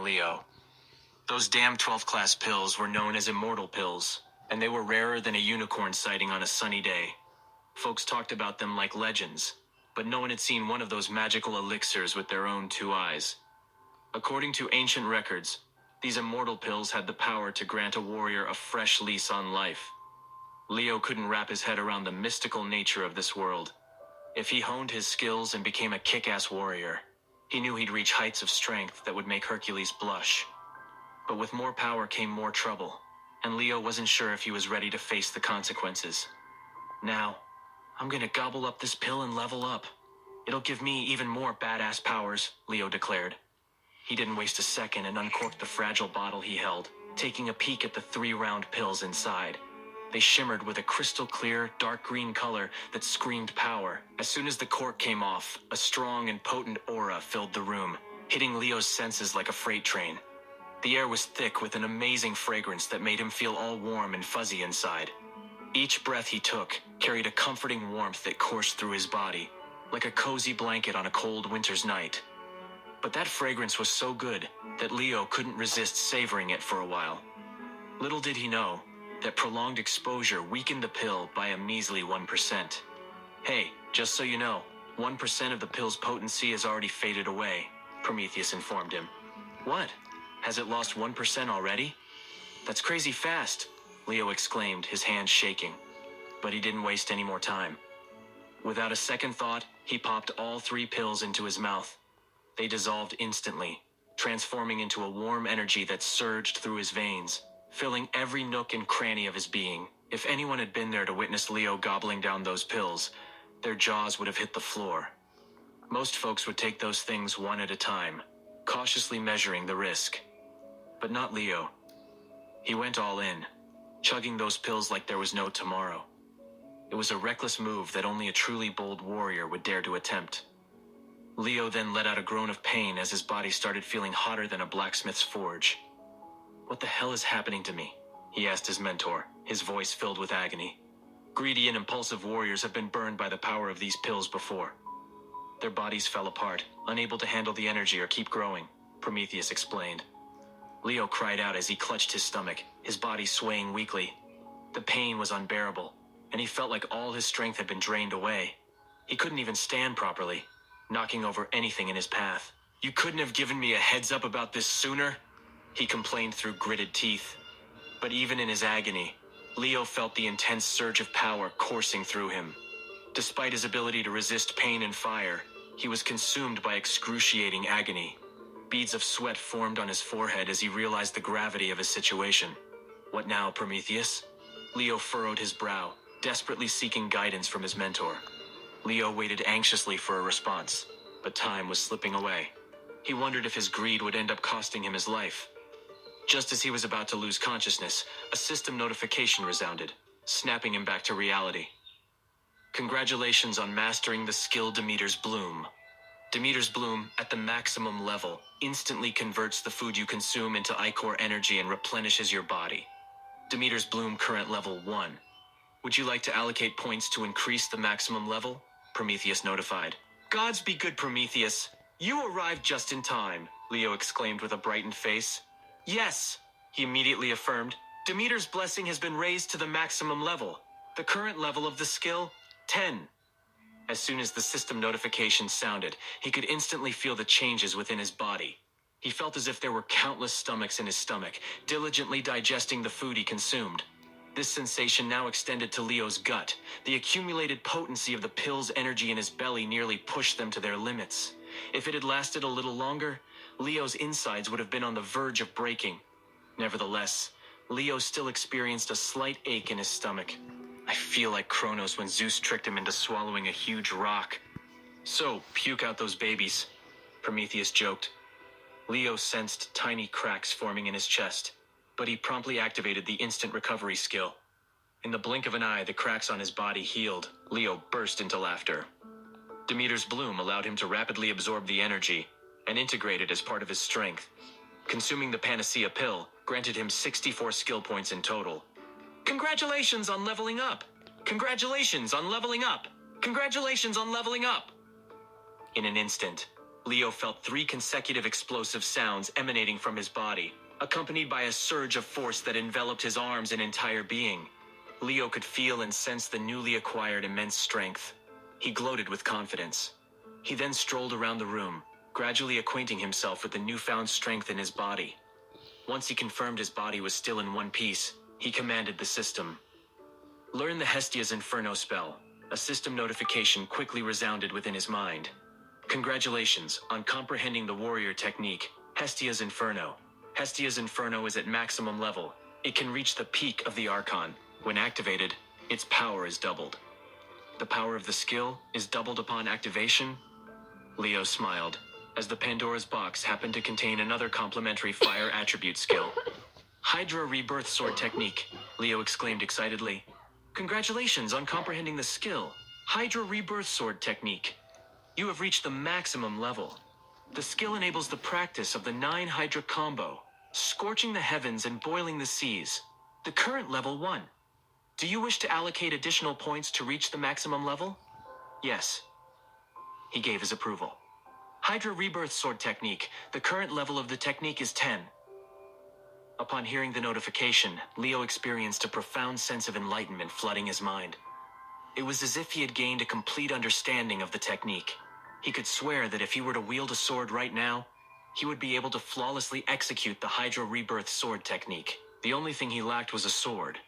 Leo. Those damn 12th class pills were known as immortal pills, and they were rarer than a unicorn sighting on a sunny day. Folks talked about them like legends, but no one had seen one of those magical elixirs with their own two eyes. According to ancient records, these immortal pills had the power to grant a warrior a fresh lease on life. Leo couldn't wrap his head around the mystical nature of this world. If he honed his skills and became a kick-ass warrior, he knew he'd reach heights of strength that would make Hercules blush. But with more power came more trouble, and Leo wasn't sure if he was ready to face the consequences. Now, I'm gonna gobble up this pill and level up. It'll give me even more badass powers, Leo declared. He didn't waste a second and uncorked the fragile bottle he held, taking a peek at the 3 round pills inside. They shimmered with a crystal-clear, dark green color that screamed power. As soon as the cork came off, a strong and potent aura filled the room, hitting Leo's senses like a freight train. The air was thick with an amazing fragrance that made him feel all warm and fuzzy inside. Each breath he took carried a comforting warmth that coursed through his body, like a cozy blanket on a cold winter's night. But that fragrance was so good that Leo couldn't resist savoring it for a while. Little did he know that prolonged exposure weakened the pill by a measly 1%. Hey, just so you know, 1% of the pill's potency has already faded away, Prometheus informed him. What? Has it lost 1% already? That's crazy fast, Leo exclaimed, his hands shaking. But he didn't waste any more time. Without a second thought, he popped all 3 pills into his mouth. They dissolved instantly, transforming into a warm energy that surged through his veins, filling every nook and cranny of his being. If anyone had been there to witness Leo gobbling down those pills, their jaws would have hit the floor. Most folks would take those things one at a time, cautiously measuring the risk. But not Leo. He went all in, chugging those pills like there was no tomorrow. It was a reckless move that only a truly bold warrior would dare to attempt. Leo then let out a groan of pain as his body started feeling hotter than a blacksmith's forge. What the hell is happening to me? He asked his mentor, his voice filled with agony. Greedy and impulsive warriors have been burned by the power of these pills before. Their bodies fell apart, unable to handle the energy or keep growing, Prometheus explained. Leo cried out as he clutched his stomach, his body swaying weakly. The pain was unbearable, and he felt like all his strength had been drained away. He couldn't even stand properly, knocking over anything in his path. You couldn't have given me a heads up about this sooner? He complained through gritted teeth. But even in his agony, Leo felt the intense surge of power coursing through him. Despite his ability to resist pain and fire, he was consumed by excruciating agony. Beads of sweat formed on his forehead as he realized the gravity of his situation. What now, Prometheus? Leo furrowed his brow, desperately seeking guidance from his mentor. Leo waited anxiously for a response, but time was slipping away. He wondered if his greed would end up costing him his life. Just as he was about to lose consciousness, a system notification resounded, snapping him back to reality. Congratulations on mastering the skill Demeter's Bloom. Demeter's Bloom, at the maximum level, instantly converts the food you consume into ichor energy and replenishes your body. Demeter's Bloom current level 1. Would you like to allocate points to increase the maximum level? Prometheus notified. Gods be good, Prometheus. You arrived just in time, Leo exclaimed with a brightened face. Yes, he immediately affirmed. Demeter's blessing has been raised to the maximum level. The current level of the skill, 10. As soon as the system notification sounded, he could instantly feel the changes within his body. He felt as if there were countless stomachs in his stomach, diligently digesting the food he consumed. This sensation now extended to Leo's gut. The accumulated potency of the pill's energy in his belly nearly pushed them to their limits. If it had lasted a little longer, Leo's insides would have been on the verge of breaking. Nevertheless, Leo still experienced a slight ache in his stomach. I feel like Kronos when Zeus tricked him into swallowing a huge rock. So, puke out those babies, Prometheus joked. Leo sensed tiny cracks forming in his chest, but he promptly activated the instant recovery skill. In the blink of an eye, the cracks on his body healed. Leo burst into laughter. Demeter's Bloom allowed him to rapidly absorb the energy and integrate it as part of his strength. Consuming the Panacea pill granted him 64 skill points in total. Congratulations on leveling up! Congratulations on leveling up! Congratulations on leveling up! In an instant, Leo felt 3 consecutive explosive sounds emanating from his body, accompanied by a surge of force that enveloped his arms and entire being. Leo could feel and sense the newly acquired immense strength. He gloated with confidence. He then strolled around the room, gradually acquainting himself with the newfound strength in his body. Once he confirmed his body was still in one piece, he commanded the system. Learn the Hestia's Inferno spell. A system notification quickly resounded within his mind. Congratulations on comprehending the warrior technique, Hestia's Inferno. Hestia's Inferno is at maximum level. It can reach the peak of the Archon. When activated, its power is doubled. The power of the skill is doubled upon activation? Leo smiled, as the Pandora's box happened to contain another complementary fire attribute skill. Hydra Rebirth Sword Technique, Leo exclaimed excitedly. Congratulations on comprehending the skill, Hydra Rebirth Sword Technique. You have reached the maximum level. The skill enables the practice of the 9 Hydra combo, scorching the heavens and boiling the seas. The current level 1. Do you wish to allocate additional points to reach the maximum level? Yes. He gave his approval. Hydra Rebirth Sword Technique. The current level of the technique is 10. Upon hearing the notification, Leo experienced a profound sense of enlightenment flooding his mind. It was as if he had gained a complete understanding of the technique. He could swear that if he were to wield a sword right now, he would be able to flawlessly execute the Hydra Rebirth Sword Technique. The only thing he lacked was a sword,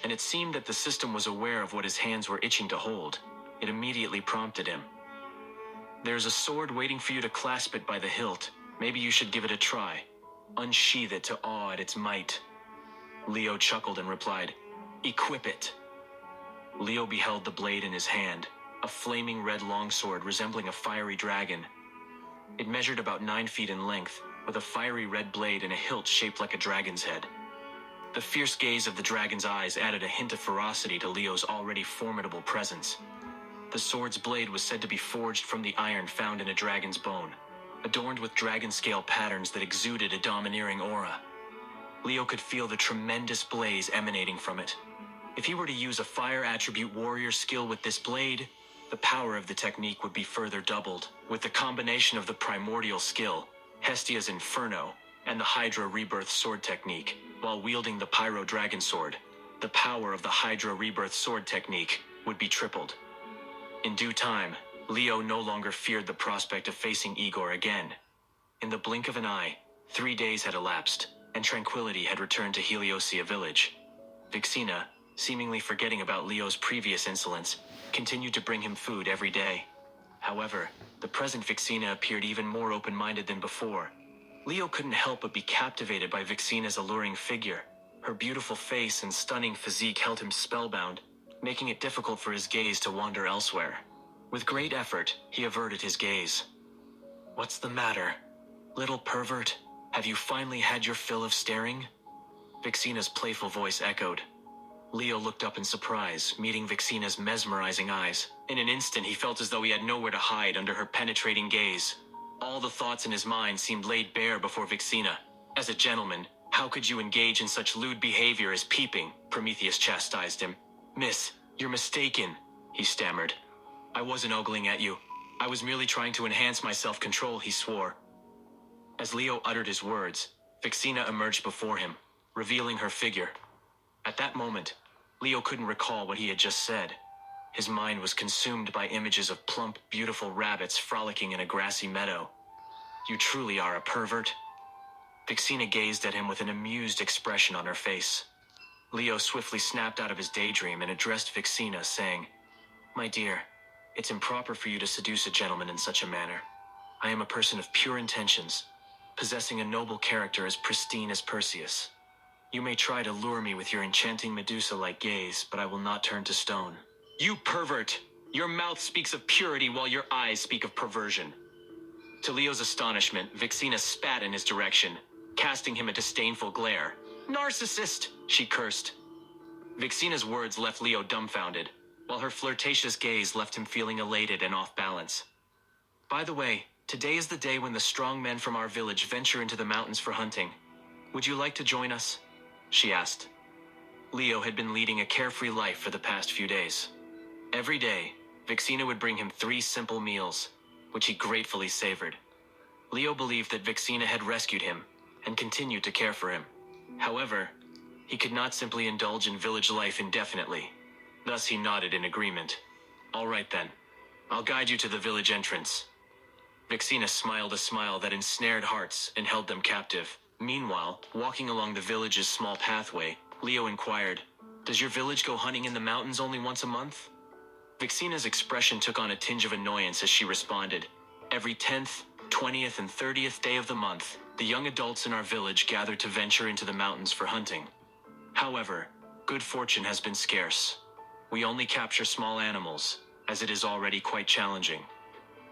and it seemed that the system was aware of what his hands were itching to hold. It immediately prompted him. There's a sword waiting for you to clasp it by the hilt. Maybe you should give it a try. Unsheath it to awe at its might. Leo chuckled and replied, Equip it. Leo beheld the blade in his hand, a flaming red longsword resembling a fiery dragon. It measured about 9 feet in length, with a fiery red blade and a hilt shaped like a dragon's head. The fierce gaze of the dragon's eyes added a hint of ferocity to Leo's already formidable presence. The sword's blade was said to be forged from the iron found in a dragon's bone, adorned with dragon scale patterns that exuded a domineering aura. Leo could feel the tremendous blaze emanating from it. If he were to use a fire attribute warrior skill with this blade, the power of the technique would be further doubled. With the combination of the primordial skill, Hestia's Inferno, and the Hydra Rebirth Sword Technique, while wielding the Pyro Dragon Sword, the power of the Hydra Rebirth Sword Technique would be tripled. In due time, Leo no longer feared the prospect of facing Igor again. In the blink of an eye, 3 days had elapsed, and tranquility had returned to Heliosia village. Vixina, seemingly forgetting about Leo's previous insolence, continued to bring him food every day. However, the present Vixina appeared even more open-minded than before. Leo couldn't help but be captivated by Vixina's alluring figure. Her beautiful face and stunning physique held him spellbound, making it difficult for his gaze to wander elsewhere. With great effort, he averted his gaze. What's the matter? Little pervert, have you finally had your fill of staring? Vixina's playful voice echoed. Leo looked up in surprise, meeting Vixina's mesmerizing eyes. In an instant, he felt as though he had nowhere to hide under her penetrating gaze. All the thoughts in his mind seemed laid bare before Vixina. As a gentleman, how could you engage in such lewd behavior as peeping? Prometheus chastised him. Miss, you're mistaken, he stammered. I wasn't ogling at you. I was merely trying to enhance my self-control, he swore. As Leo uttered his words, Vixina emerged before him, revealing her figure. At that moment, Leo couldn't recall what he had just said. His mind was consumed by images of plump, beautiful rabbits frolicking in a grassy meadow. You truly are a pervert. Vixina gazed at him with an amused expression on her face. Leo swiftly snapped out of his daydream and addressed Vixina, saying, My dear, it's improper for you to seduce a gentleman in such a manner. I am a person of pure intentions, possessing a noble character as pristine as Perseus. You may try to lure me with your enchanting Medusa-like gaze, but I will not turn to stone. You pervert! Your mouth speaks of purity while your eyes speak of perversion. To Leo's astonishment, Vixina spat in his direction, casting him a disdainful glare. Narcissist! She cursed. Vixina's words left Leo dumbfounded, while her flirtatious gaze left him feeling elated and off balance. By the way, today is the day when the strong men from our village venture into the mountains for hunting. Would you like to join us? She asked. Leo had been leading a carefree life for the past few days. Every day, Vixina would bring him 3 simple meals, which he gratefully savored. Leo believed that Vixina had rescued him and continued to care for him. However, he could not simply indulge in village life indefinitely. Thus he nodded in agreement. All right then. I'll guide you to the village entrance. Vixina smiled a smile that ensnared hearts and held them captive. Meanwhile, walking along the village's small pathway, Leo inquired, "Does your village go hunting in the mountains only once a month?" Vixina's expression took on a tinge of annoyance as she responded, "Every 10th, 20th, and 30th day of the month, the young adults in our village gather to venture into the mountains for hunting. However, good fortune has been scarce. We only capture small animals, as it is already quite challenging.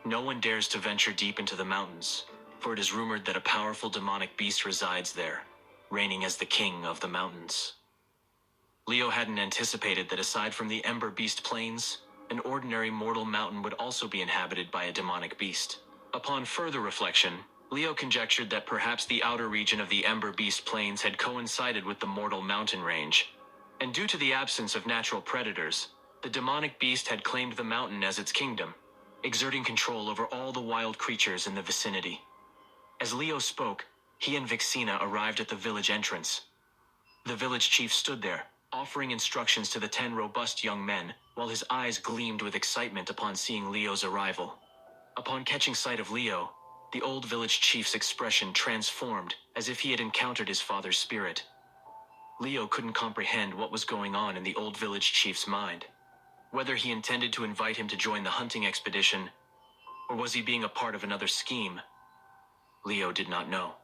No one dares to venture deep into the mountains, for it is rumored that a powerful demonic beast resides there, reigning as the king of the mountains." Leo hadn't anticipated that aside from the Ember Beast Plains, an ordinary mortal mountain would also be inhabited by a demonic beast. Upon further reflection, Leo conjectured that perhaps the outer region of the Ember Beast Plains had coincided with the mortal mountain range, and due to the absence of natural predators, the demonic beast had claimed the mountain as its kingdom, exerting control over all the wild creatures in the vicinity. As Leo spoke, he and Vixina arrived at the village entrance. The village chief stood there, offering instructions to the 10 robust young men, while his eyes gleamed with excitement upon seeing Leo's arrival. Upon catching sight of Leo, the old village chief's expression transformed as if he had encountered his father's spirit. Leo couldn't comprehend what was going on in the old village chief's mind. Whether he intended to invite him to join the hunting expedition, or was he being a part of another scheme, Leo did not know.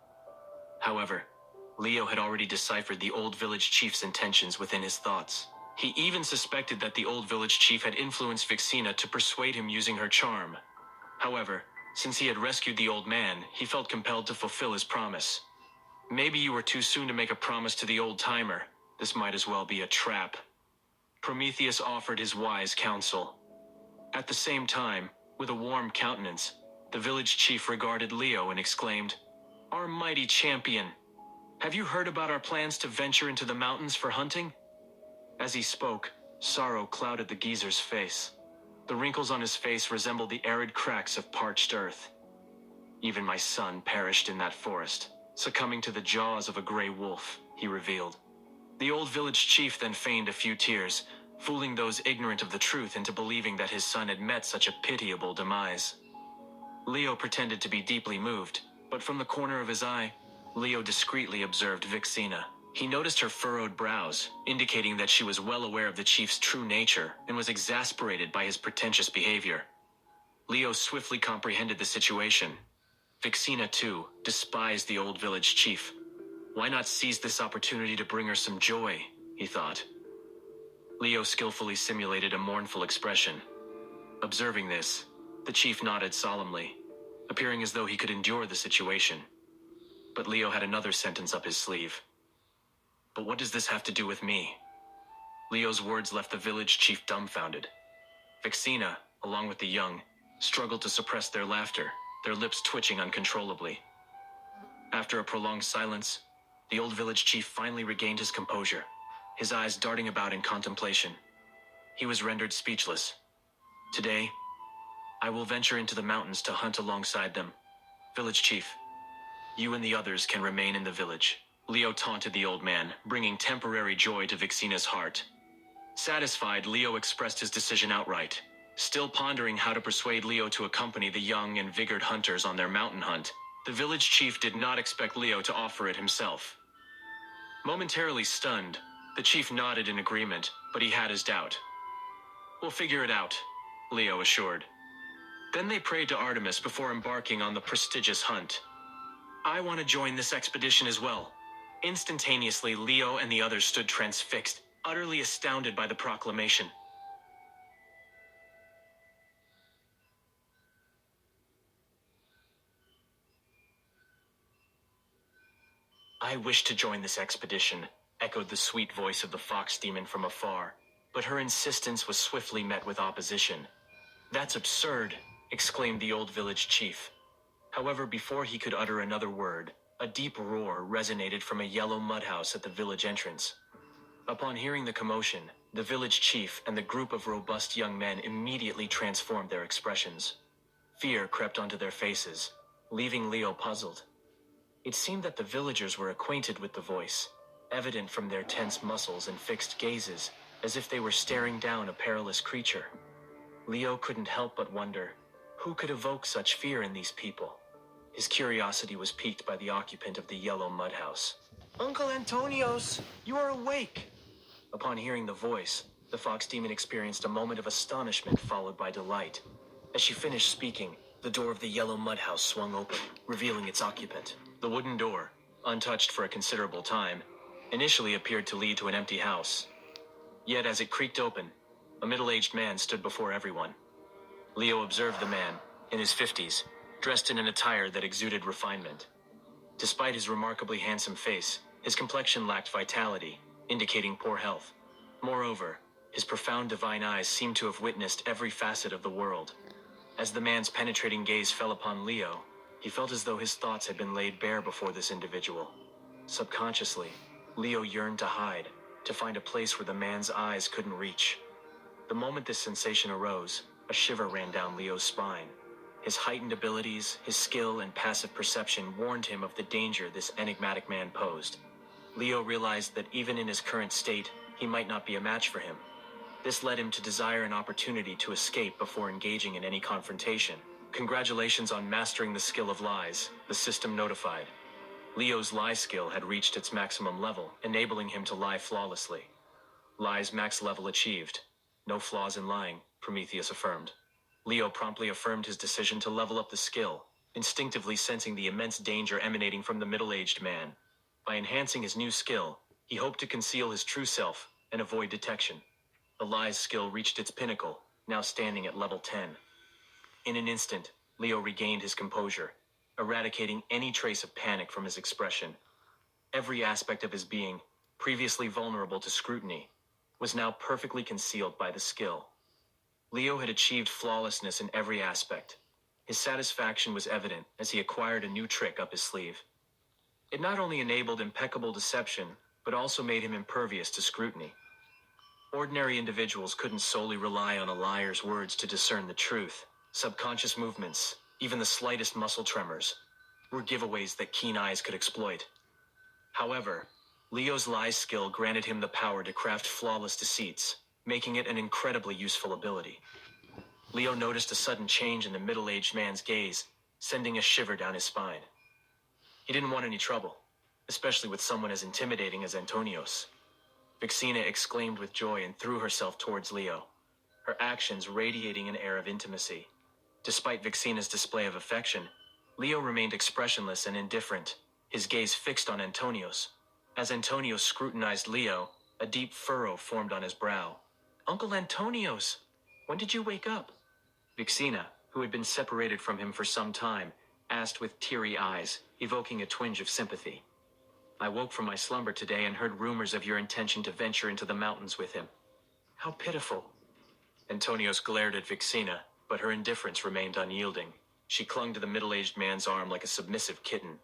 However, Leo had already deciphered the old village chief's intentions within his thoughts. He even suspected that the old village chief had influenced Vixina to persuade him using her charm. However, since he had rescued the old man, he felt compelled to fulfill his promise. "Maybe you were too soon to make a promise to the old-timer. This might as well be a trap." Prometheus offered his wise counsel. At the same time, with a warm countenance, the village chief regarded Leo and exclaimed, "Our mighty champion! Have you heard about our plans to venture into the mountains for hunting?" As he spoke, sorrow clouded the geezer's face. The wrinkles on his face resembled the arid cracks of parched earth. "Even my son perished in that forest, succumbing to the jaws of a gray wolf," he revealed. The old village chief then feigned a few tears, fooling those ignorant of the truth into believing that his son had met such a pitiable demise. Leo pretended to be deeply moved, but from the corner of his eye, Leo discreetly observed Vixina. He noticed her furrowed brows, indicating that she was well aware of the chief's true nature and was exasperated by his pretentious behavior. Leo swiftly comprehended the situation. Vixina, too, despised the old village chief. Why not seize this opportunity to bring her some joy, he thought. Leo skillfully simulated a mournful expression. Observing this, the chief nodded solemnly, appearing as though he could endure the situation. But Leo had another sentence up his sleeve. "But what does this have to do with me?" Leo's words left the village chief dumbfounded. Vixina, along with the young, struggled to suppress their laughter, their lips twitching uncontrollably. After a prolonged silence, the old village chief finally regained his composure, his eyes darting about in contemplation. He was rendered speechless. "Today, I will venture into the mountains to hunt alongside them. Village chief, you and the others can remain in the village." Leo taunted the old man, bringing temporary joy to Vixina's heart. Satisfied, Leo expressed his decision outright. Still pondering how to persuade Leo to accompany the young and vigored hunters on their mountain hunt, the village chief did not expect Leo to offer it himself. Momentarily stunned, the chief nodded in agreement, but he had his doubt. "We'll figure it out," Leo assured. Then they prayed to Artemis before embarking on the prestigious hunt. "I want to join this expedition as well." Instantaneously, Leo and the others stood transfixed, utterly astounded by the proclamation. "I wish to join this expedition," echoed the sweet voice of the fox demon from afar, but her insistence was swiftly met with opposition. "That's absurd," exclaimed the old village chief. However, before he could utter another word, a deep roar resonated from a yellow mud house at the village entrance. Upon hearing the commotion, the village chief and the group of robust young men immediately transformed their expressions. Fear crept onto their faces, leaving Leo puzzled. It seemed that the villagers were acquainted with the voice, evident from their tense muscles and fixed gazes, as if they were staring down a perilous creature. Leo couldn't help but wonder, who could evoke such fear in these people? His curiosity was piqued by the occupant of the yellow mud house. "Uncle Antonios, you are awake!" Upon hearing the voice, the fox demon experienced a moment of astonishment followed by delight. As she finished speaking, the door of the yellow mud house swung open, revealing its occupant. The wooden door, untouched for a considerable time, initially appeared to lead to an empty house. Yet as it creaked open, a middle-aged man stood before everyone. Leo observed the man, in his 50s, dressed in an attire that exuded refinement. Despite his remarkably handsome face, his complexion lacked vitality, indicating poor health. Moreover, his profound divine eyes seemed to have witnessed every facet of the world. As the man's penetrating gaze fell upon Leo, he felt as though his thoughts had been laid bare before this individual. Subconsciously, Leo yearned to hide, to find a place where the man's eyes couldn't reach. The moment this sensation arose, a shiver ran down Leo's spine. His heightened abilities, his skill, and passive perception warned him of the danger this enigmatic man posed. Leo realized that even in his current state, he might not be a match for him. This led him to desire an opportunity to escape before engaging in any confrontation. "Congratulations on mastering the skill of lies," the system notified. Leo's lie skill had reached its maximum level, enabling him to lie flawlessly. "Lie's max level achieved. No flaws in lying," Prometheus affirmed. Leo promptly affirmed his decision to level up the skill, instinctively sensing the immense danger emanating from the middle-aged man. By enhancing his new skill, he hoped to conceal his true self and avoid detection. The lies skill reached its pinnacle, now standing at level 10. In an instant, Leo regained his composure, eradicating any trace of panic from his expression. Every aspect of his being, previously vulnerable to scrutiny, was now perfectly concealed by the skill. Leo had achieved flawlessness in every aspect. His satisfaction was evident as he acquired a new trick up his sleeve. It not only enabled impeccable deception, but also made him impervious to scrutiny. Ordinary individuals couldn't solely rely on a liar's words to discern the truth. Subconscious movements, even the slightest muscle tremors, were giveaways that keen eyes could exploit. However, Leo's lie skill granted him the power to craft flawless deceits, making it an incredibly useful ability. Leo noticed a sudden change in the middle-aged man's gaze, sending a shiver down his spine. He didn't want any trouble, especially with someone as intimidating as Antonios. Vixina exclaimed with joy and threw herself towards Leo, her actions radiating an air of intimacy. Despite Vixina's display of affection, Leo remained expressionless and indifferent, his gaze fixed on Antonios. As Antonios scrutinized Leo, a deep furrow formed on his brow. "Uncle Antonios, when did you wake up?" Vixina, who had been separated from him for some time, asked with teary eyes, evoking a twinge of sympathy. "I woke from my slumber today and heard rumors of your intention to venture into the mountains with him." "How pitiful." Antonios glared at Vixina, but her indifference remained unyielding. She clung to the middle-aged man's arm like a submissive kitten,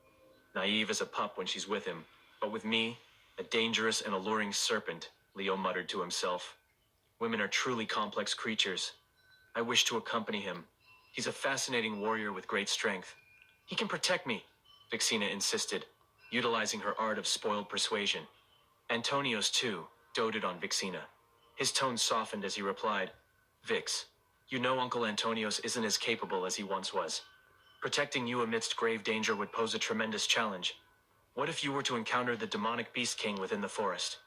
naive as a pup when she's with him, but with me, a dangerous and alluring serpent, Leo muttered to himself. Women are truly complex creatures. I wish to accompany him. He's a fascinating warrior with great strength. "He can protect me," Vixina insisted, utilizing her art of spoiled persuasion. Antonios, too, doted on Vixina. His tone softened as he replied, "Vix, you know Uncle Antonios isn't as capable as he once was. Protecting you amidst grave danger would pose a tremendous challenge. What if you were to encounter the demonic Beast King within the forest?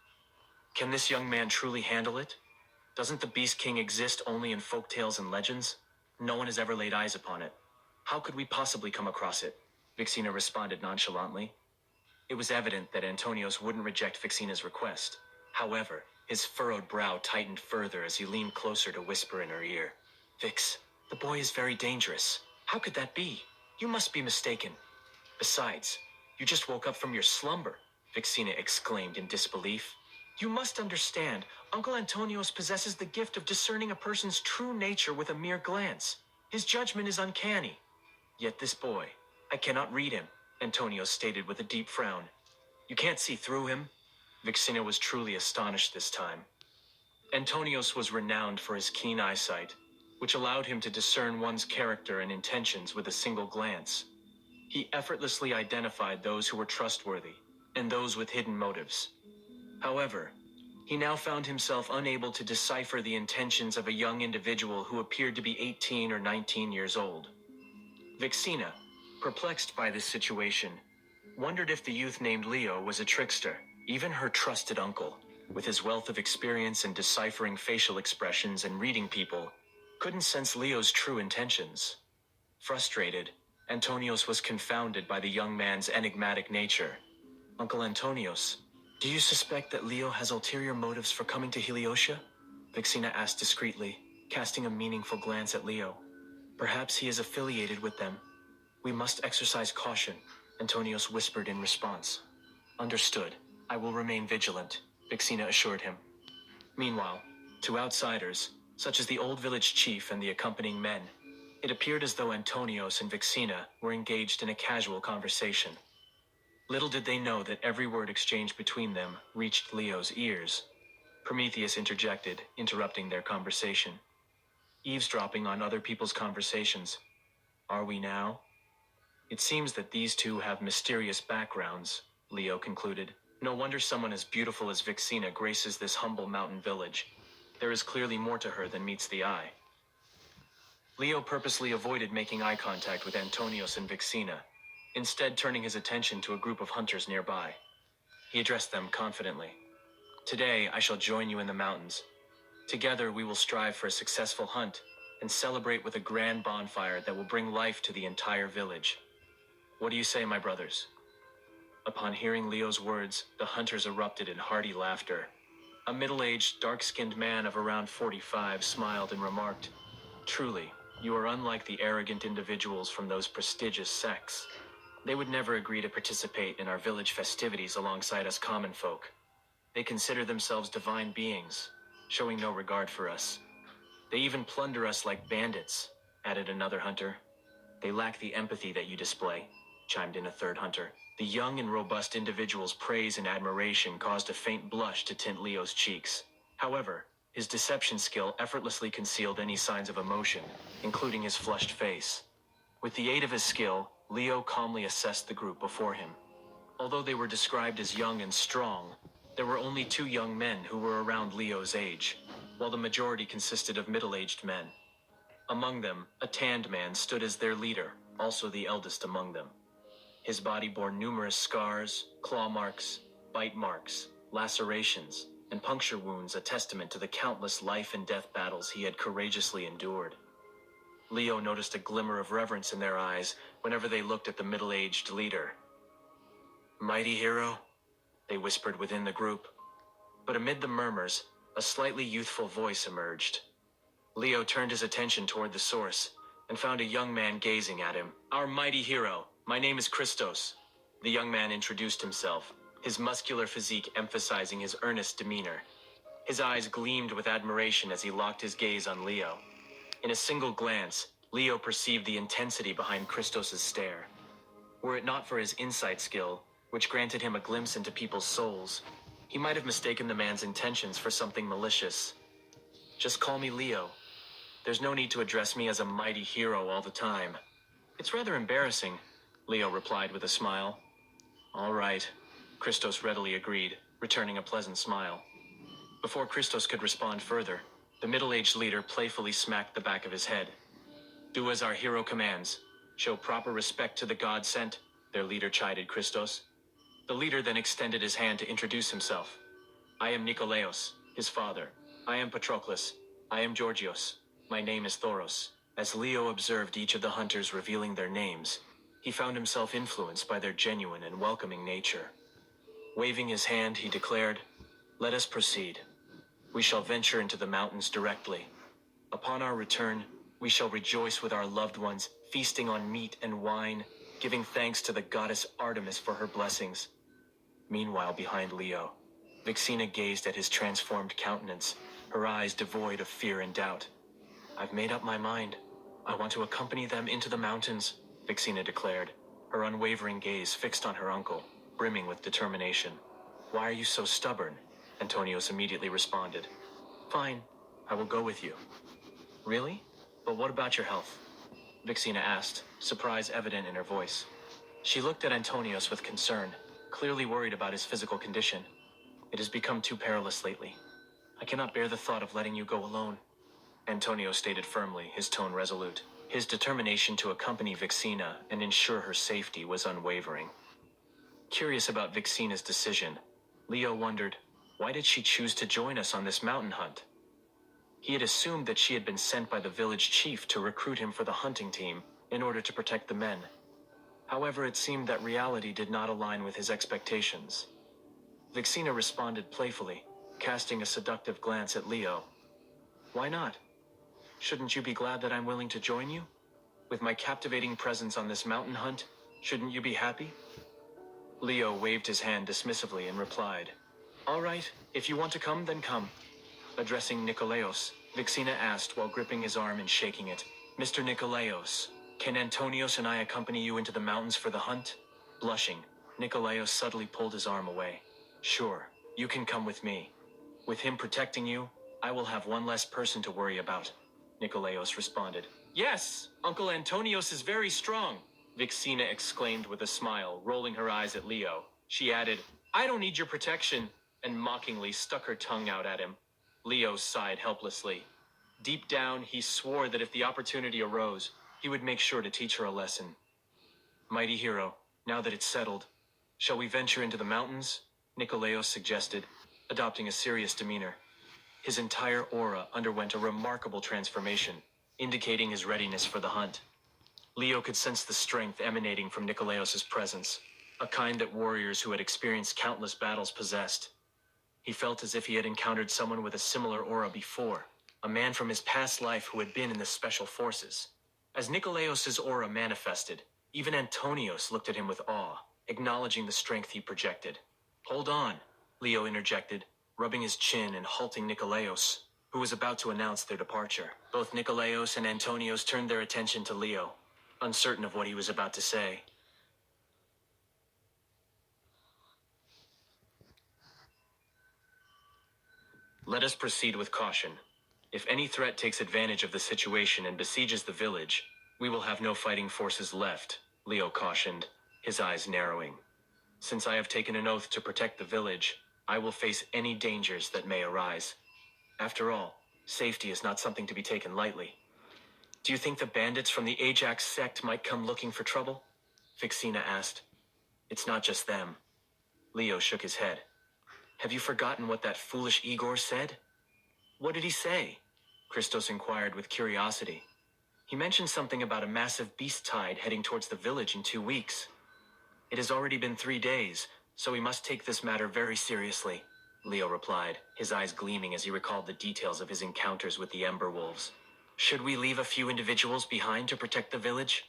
Can this young man truly handle it? Doesn't the Beast King exist only in folk tales and legends? No one has ever laid eyes upon it. How could we possibly come across it?" Vixina responded nonchalantly. It was evident that Antonios wouldn't reject Vixina's request. However, his furrowed brow tightened further as he leaned closer to whisper in her ear. "Vix, the boy is very dangerous. How could that be? You must be mistaken. Besides, you just woke up from your slumber," Vixina exclaimed in disbelief. "You must understand, Uncle Antonios possesses the gift of discerning a person's true nature with a mere glance. His judgment is uncanny. Yet this boy, I cannot read him," Antonios stated with a deep frown. "You can't see through him?" Vixina was truly astonished this time. Antonios was renowned for his keen eyesight, which allowed him to discern one's character and intentions with a single glance. He effortlessly identified those who were trustworthy and those with hidden motives. However, he now found himself unable to decipher the intentions of a young individual who appeared to be 18 or 19 years old. Vixina, perplexed by this situation, wondered if the youth named Leo was a trickster. Even her trusted uncle, with his wealth of experience in deciphering facial expressions and reading people, couldn't sense Leo's true intentions. Frustrated, Antonios was confounded by the young man's enigmatic nature. Uncle Antonios, do you suspect that Leo has ulterior motives for coming to Heliotia? Vixina asked discreetly, casting a meaningful glance at Leo. Perhaps he is affiliated with them. We must exercise caution, Antonios whispered in response. Understood. I will remain vigilant, Vixina assured him. Meanwhile, to outsiders, such as the old village chief and the accompanying men, it appeared as though Antonios and Vixina were engaged in a casual conversation. Little did they know that every word exchanged between them reached Leo's ears. Prometheus interjected, interrupting their conversation. Eavesdropping on other people's conversations. Are we now? It seems that these two have mysterious backgrounds, Leo concluded. No wonder someone as beautiful as Vixina graces this humble mountain village. There is clearly more to her than meets the eye. Leo purposely avoided making eye contact with Antonios and Vixina, instead turning his attention to a group of hunters nearby. He addressed them confidently. Today I shall join you in the mountains. Together we will strive for a successful hunt and celebrate with a grand bonfire that will bring life to the entire village. What do you say, my brothers? Upon hearing Leo's words, the hunters erupted in hearty laughter. A middle-aged, dark-skinned man of around 45 smiled and remarked, Truly, you are unlike the arrogant individuals from those prestigious sects. They would never agree to participate in our village festivities alongside us common folk. They consider themselves divine beings, showing no regard for us. They even plunder us like bandits, added another hunter. They lack the empathy that you display, chimed in a third hunter. The young and robust individual's praise and admiration caused a faint blush to tint Leo's cheeks. However, his deception skill effortlessly concealed any signs of emotion, including his flushed face. With the aid of his skill, Leo calmly assessed the group before him. Although they were described as young and strong, there were only 2 young men who were around Leo's age, while the majority consisted of middle-aged men. Among them, a tanned man stood as their leader, also the eldest among them. His body bore numerous scars, claw marks, bite marks, lacerations, and puncture wounds, a testament to the countless life and death battles he had courageously endured. Leo noticed a glimmer of reverence in their eyes whenever they looked at the middle-aged leader. Mighty hero, they whispered within the group. But amid the murmurs, a slightly youthful voice emerged. Leo turned his attention toward the source and found a young man gazing at him. Our mighty hero, my name is Christos. The young man introduced himself, his muscular physique emphasizing his earnest demeanor. His eyes gleamed with admiration as he locked his gaze on Leo. In a single glance, Leo perceived the intensity behind Christos' stare. Were it not for his insight skill, which granted him a glimpse into people's souls, he might have mistaken the man's intentions for something malicious. Just call me Leo. There's no need to address me as a mighty hero all the time. It's rather embarrassing, Leo replied with a smile. All right, Christos readily agreed, returning a pleasant smile. Before Christos could respond further, the middle-aged leader playfully smacked the back of his head. Do as our hero commands. Show proper respect to the god sent, their leader chided Christos. The leader then extended his hand to introduce himself. I am Nikolaos, his father. I am Patroclus. I am Georgios. My name is Thoros. As Leo observed each of the hunters revealing their names, he found himself influenced by their genuine and welcoming nature. Waving his hand, he declared, Let us proceed. We shall venture into the mountains directly. Upon our return, we shall rejoice with our loved ones, feasting on meat and wine, giving thanks to the goddess Artemis for her blessings. Meanwhile, behind Leo, Vixina gazed at his transformed countenance, her eyes devoid of fear and doubt. I've made up my mind. I want to accompany them into the mountains, Vixina declared, her unwavering gaze fixed on her uncle, brimming with determination. Why are you so stubborn? Antonios immediately responded. Fine, I will go with you. Really? But what about your health? Vixina asked, surprise evident in her voice. She looked at Antonios with concern, clearly worried about his physical condition. It has become too perilous lately. I cannot bear the thought of letting you go alone. Antonio stated firmly, his tone resolute. His determination to accompany Vixina and ensure her safety was unwavering. Curious about Vixina's decision, Leo wondered, why did she choose to join us on this mountain hunt? He had assumed that she had been sent by the village chief to recruit him for the hunting team in order to protect the men. However, it seemed that reality did not align with his expectations. Vixina responded playfully, casting a seductive glance at Leo. Why not? Shouldn't you be glad that I'm willing to join you? With my captivating presence on this mountain hunt, shouldn't you be happy? Leo waved his hand dismissively and replied, All right, if you want to come, then come. Addressing Nikolaos, Vixina asked while gripping his arm and shaking it, Mr. Nikolaos, can Antonios and I accompany you into the mountains for the hunt? Blushing, Nikolaos subtly pulled his arm away. Sure, you can come with me. With him protecting you, I will have one less person to worry about. Nikolaos responded. Yes, Uncle Antonios is very strong, Vixina exclaimed with a smile, rolling her eyes at Leo. She added, I don't need your protection, and mockingly stuck her tongue out at him. Leo sighed helplessly. Deep down, he swore that if the opportunity arose, he would make sure to teach her a lesson. Mighty hero, now that it's settled, shall we venture into the mountains? Nikolaos suggested, adopting a serious demeanor. His entire aura underwent a remarkable transformation, indicating his readiness for the hunt. Leo could sense the strength emanating from Nikolaos' presence, a kind that warriors who had experienced countless battles possessed. He felt as if he had encountered someone with a similar aura before, a man from his past life who had been in the special forces. As Nikolaos' aura manifested, even Antonios looked at him with awe, acknowledging the strength he projected. Hold on, Leo interjected, rubbing his chin and halting Nikolaos, who was about to announce their departure. Both Nikolaos and Antonios turned their attention to Leo, uncertain of what he was about to say. Let us proceed with caution. If any threat takes advantage of the situation and besieges the village, we will have no fighting forces left, Leo cautioned, his eyes narrowing. Since I have taken an oath to protect the village, I will face any dangers that may arise. After all, safety is not something to be taken lightly. Do you think the bandits from the Ajax sect might come looking for trouble? Vixina asked. It's not just them. Leo shook his head. Have you forgotten what that foolish Igor said? What did he say? Christos inquired with curiosity. He mentioned something about a massive beast tide heading towards the village in 2 weeks. It has already been 3 days, so we must take this matter very seriously, Leo replied, his eyes gleaming as he recalled the details of his encounters with the Ember Wolves. Should we leave a few individuals behind to protect the village?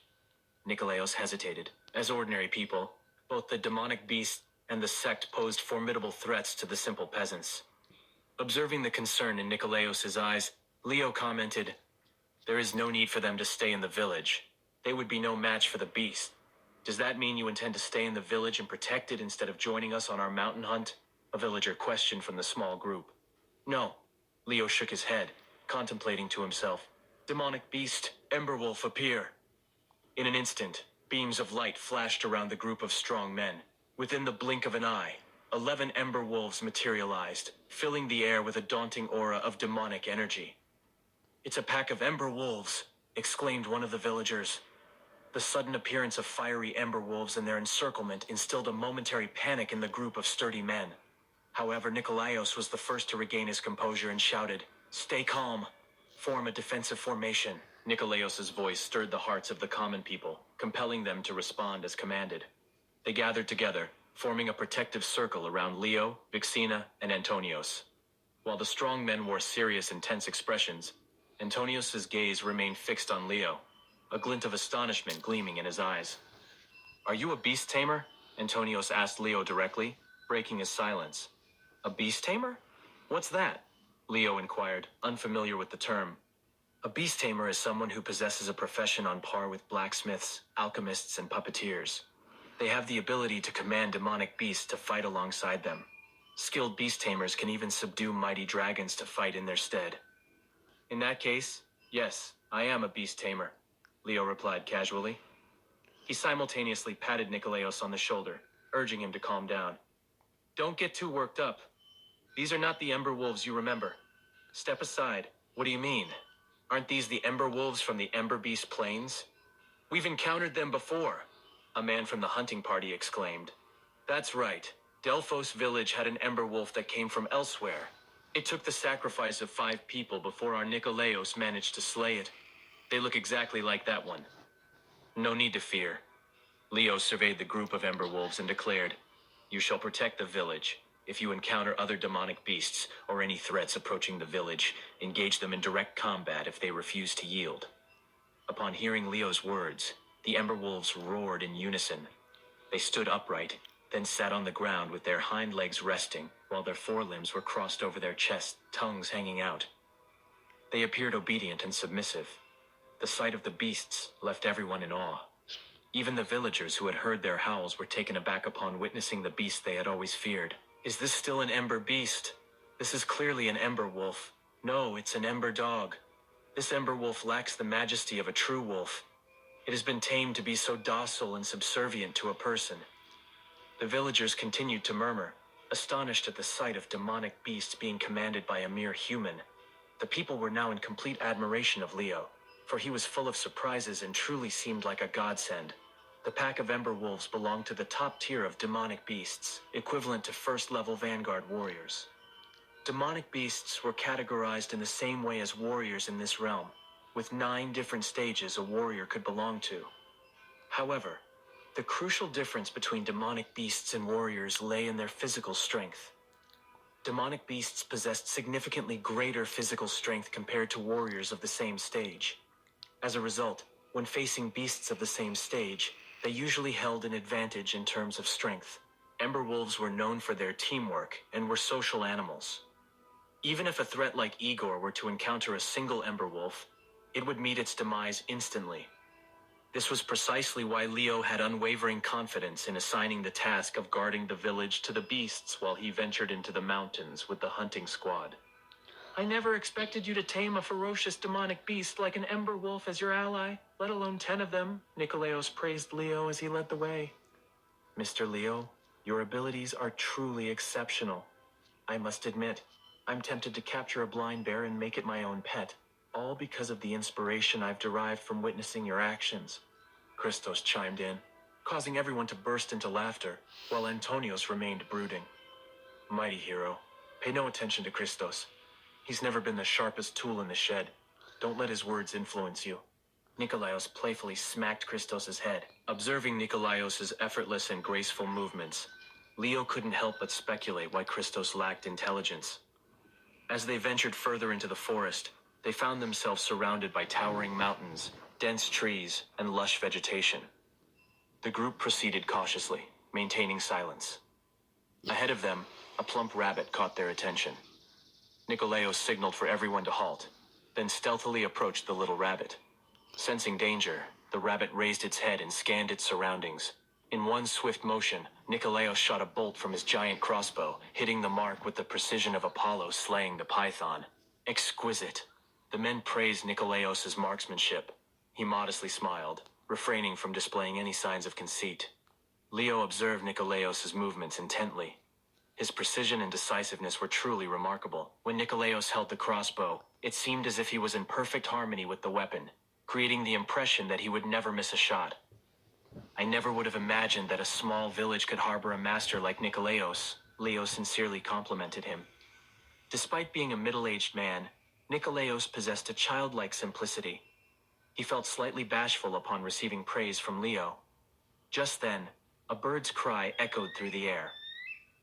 Nikolaos hesitated. As ordinary people, both the demonic beast and the sect posed formidable threats to the simple peasants. Observing the concern in Nikolaos' eyes, Leo commented, There is no need for them to stay in the village. They would be no match for the beast. Does that mean you intend to stay in the village and protect it instead of joining us on our mountain hunt? A villager questioned from the small group. No. Leo shook his head, contemplating to himself. Demonic beast, Ember Wolf, appear. In an instant, beams of light flashed around the group of strong men. Within the blink of an eye, 11 Ember Wolves materialized, filling the air with a daunting aura of demonic energy. It's a pack of Ember Wolves, exclaimed one of the villagers. The sudden appearance of fiery Ember Wolves and their encirclement instilled a momentary panic in the group of sturdy men. However, Nikolaos was the first to regain his composure and shouted, Stay calm. Form a defensive formation. Nikolaos' voice stirred the hearts of the common people, compelling them to respond as commanded. They gathered together, forming a protective circle around Leo, Vixina, and Antonios. While the strong men wore serious, intense expressions, Antonios' gaze remained fixed on Leo, a glint of astonishment gleaming in his eyes. Are you a beast tamer? Antonios asked Leo directly, breaking his silence. A beast tamer? What's that? Leo inquired, unfamiliar with the term. A beast tamer is someone who possesses a profession on par with blacksmiths, alchemists, and puppeteers. They have the ability to command demonic beasts to fight alongside them. Skilled beast tamers can even subdue mighty dragons to fight in their stead. In that case, yes, I am a beast tamer, Leo replied casually. He simultaneously patted Nikolaos on the shoulder, urging him to calm down. Don't get too worked up. These are not the Ember Wolves you remember. Step aside. What do you mean? Aren't these the Ember Wolves from the Ember Beast Plains? We've encountered them before, a man from the hunting party exclaimed. That's right. Delphos village had an Ember Wolf that came from elsewhere. It took the sacrifice of 5 people before our Nikolaos managed to slay it. They look exactly like that one. No need to fear. Leo surveyed the group of Ember Wolves and declared, You shall protect the village. If you encounter other demonic beasts or any threats approaching the village, engage them in direct combat if they refuse to yield. Upon hearing Leo's words, the Ember Wolves roared in unison. They stood upright, then sat on the ground with their hind legs resting, while their forelimbs were crossed over their chests, tongues hanging out. They appeared obedient and submissive. The sight of the beasts left everyone in awe. Even the villagers who had heard their howls were taken aback upon witnessing the beast they had always feared. Is this still an Ember Beast? This is clearly an Ember Wolf. No, it's an Ember Dog. This Ember Wolf lacks the majesty of a true wolf. It has been tamed to be so docile and subservient to a person. The villagers continued to murmur, astonished at the sight of demonic beasts being commanded by a mere human. The people were now in complete admiration of Leo, for he was full of surprises and truly seemed like a godsend. The pack of Ember Wolves belonged to the top tier of demonic beasts, equivalent to first-level Vanguard warriors. Demonic beasts were categorized in the same way as warriors in this realm, with 9 different stages a warrior could belong to. However, the crucial difference between demonic beasts and warriors lay in their physical strength. Demonic beasts possessed significantly greater physical strength compared to warriors of the same stage. As a result, when facing beasts of the same stage, they usually held an advantage in terms of strength. Ember Wolves were known for their teamwork and were social animals. Even if a threat like Igor were to encounter a single Ember Wolf, it would meet its demise instantly. This was precisely why Leo had unwavering confidence in assigning the task of guarding the village to the beasts while he ventured into the mountains with the hunting squad. I never expected you to tame a ferocious demonic beast like an Ember Wolf as your ally, let alone 10 of them, Nikolaos praised Leo as he led the way. Mr. Leo, your abilities are truly exceptional. I must admit, I'm tempted to capture a blind bear and make it my own pet, all because of the inspiration I've derived from witnessing your actions. Christos chimed in, causing everyone to burst into laughter, while Antonios remained brooding. Mighty hero, pay no attention to Christos. He's never been the sharpest tool in the shed. Don't let his words influence you. Nikolaos playfully smacked Christos's head. Observing Nikolaos's effortless and graceful movements, Leo couldn't help but speculate why Christos lacked intelligence. As they ventured further into the forest, they found themselves surrounded by towering mountains, dense trees, and lush vegetation. The group proceeded cautiously, maintaining silence. Ahead of them, a plump rabbit caught their attention. Nikolaos signaled for everyone to halt, then stealthily approached the little rabbit. Sensing danger, the rabbit raised its head and scanned its surroundings. In one swift motion, Nikolaos shot a bolt from his giant crossbow, hitting the mark with the precision of Apollo slaying the python. Exquisite. The men praised Nikolaos's marksmanship. He modestly smiled, refraining from displaying any signs of conceit. Leo observed Nikolaos's movements intently. His precision and decisiveness were truly remarkable. When Nikolaos held the crossbow, it seemed as if he was in perfect harmony with the weapon, creating the impression that he would never miss a shot. I never would have imagined that a small village could harbor a master like Nikolaos, Leo sincerely complimented him. Despite being a middle-aged man, Nikolaos possessed a childlike simplicity. He felt slightly bashful upon receiving praise from Leo. Just then, a bird's cry echoed through the air.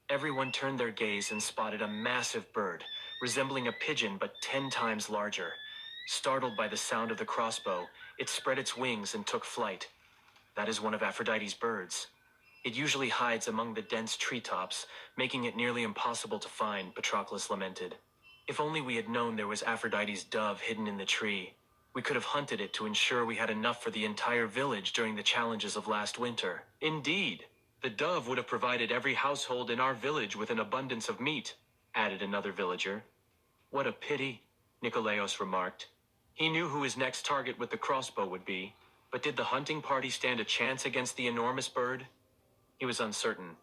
Everyone turned their gaze and spotted a massive bird, resembling a pigeon but 10 times larger. Startled by the sound of the crossbow, it spread its wings and took flight. That is one of Aphrodite's birds. It usually hides among the dense treetops, making it nearly impossible to find, Patroclus lamented. If only we had known there was Aphrodite's dove hidden in the tree. We could have hunted it to ensure we had enough for the entire village during the challenges of last winter. Indeed, the dove would have provided every household in our village with an abundance of meat, added another villager. What a pity, Nikolaos remarked. He knew who his next target with the crossbow would be. But did the hunting party stand a chance against the enormous bird? He was uncertain.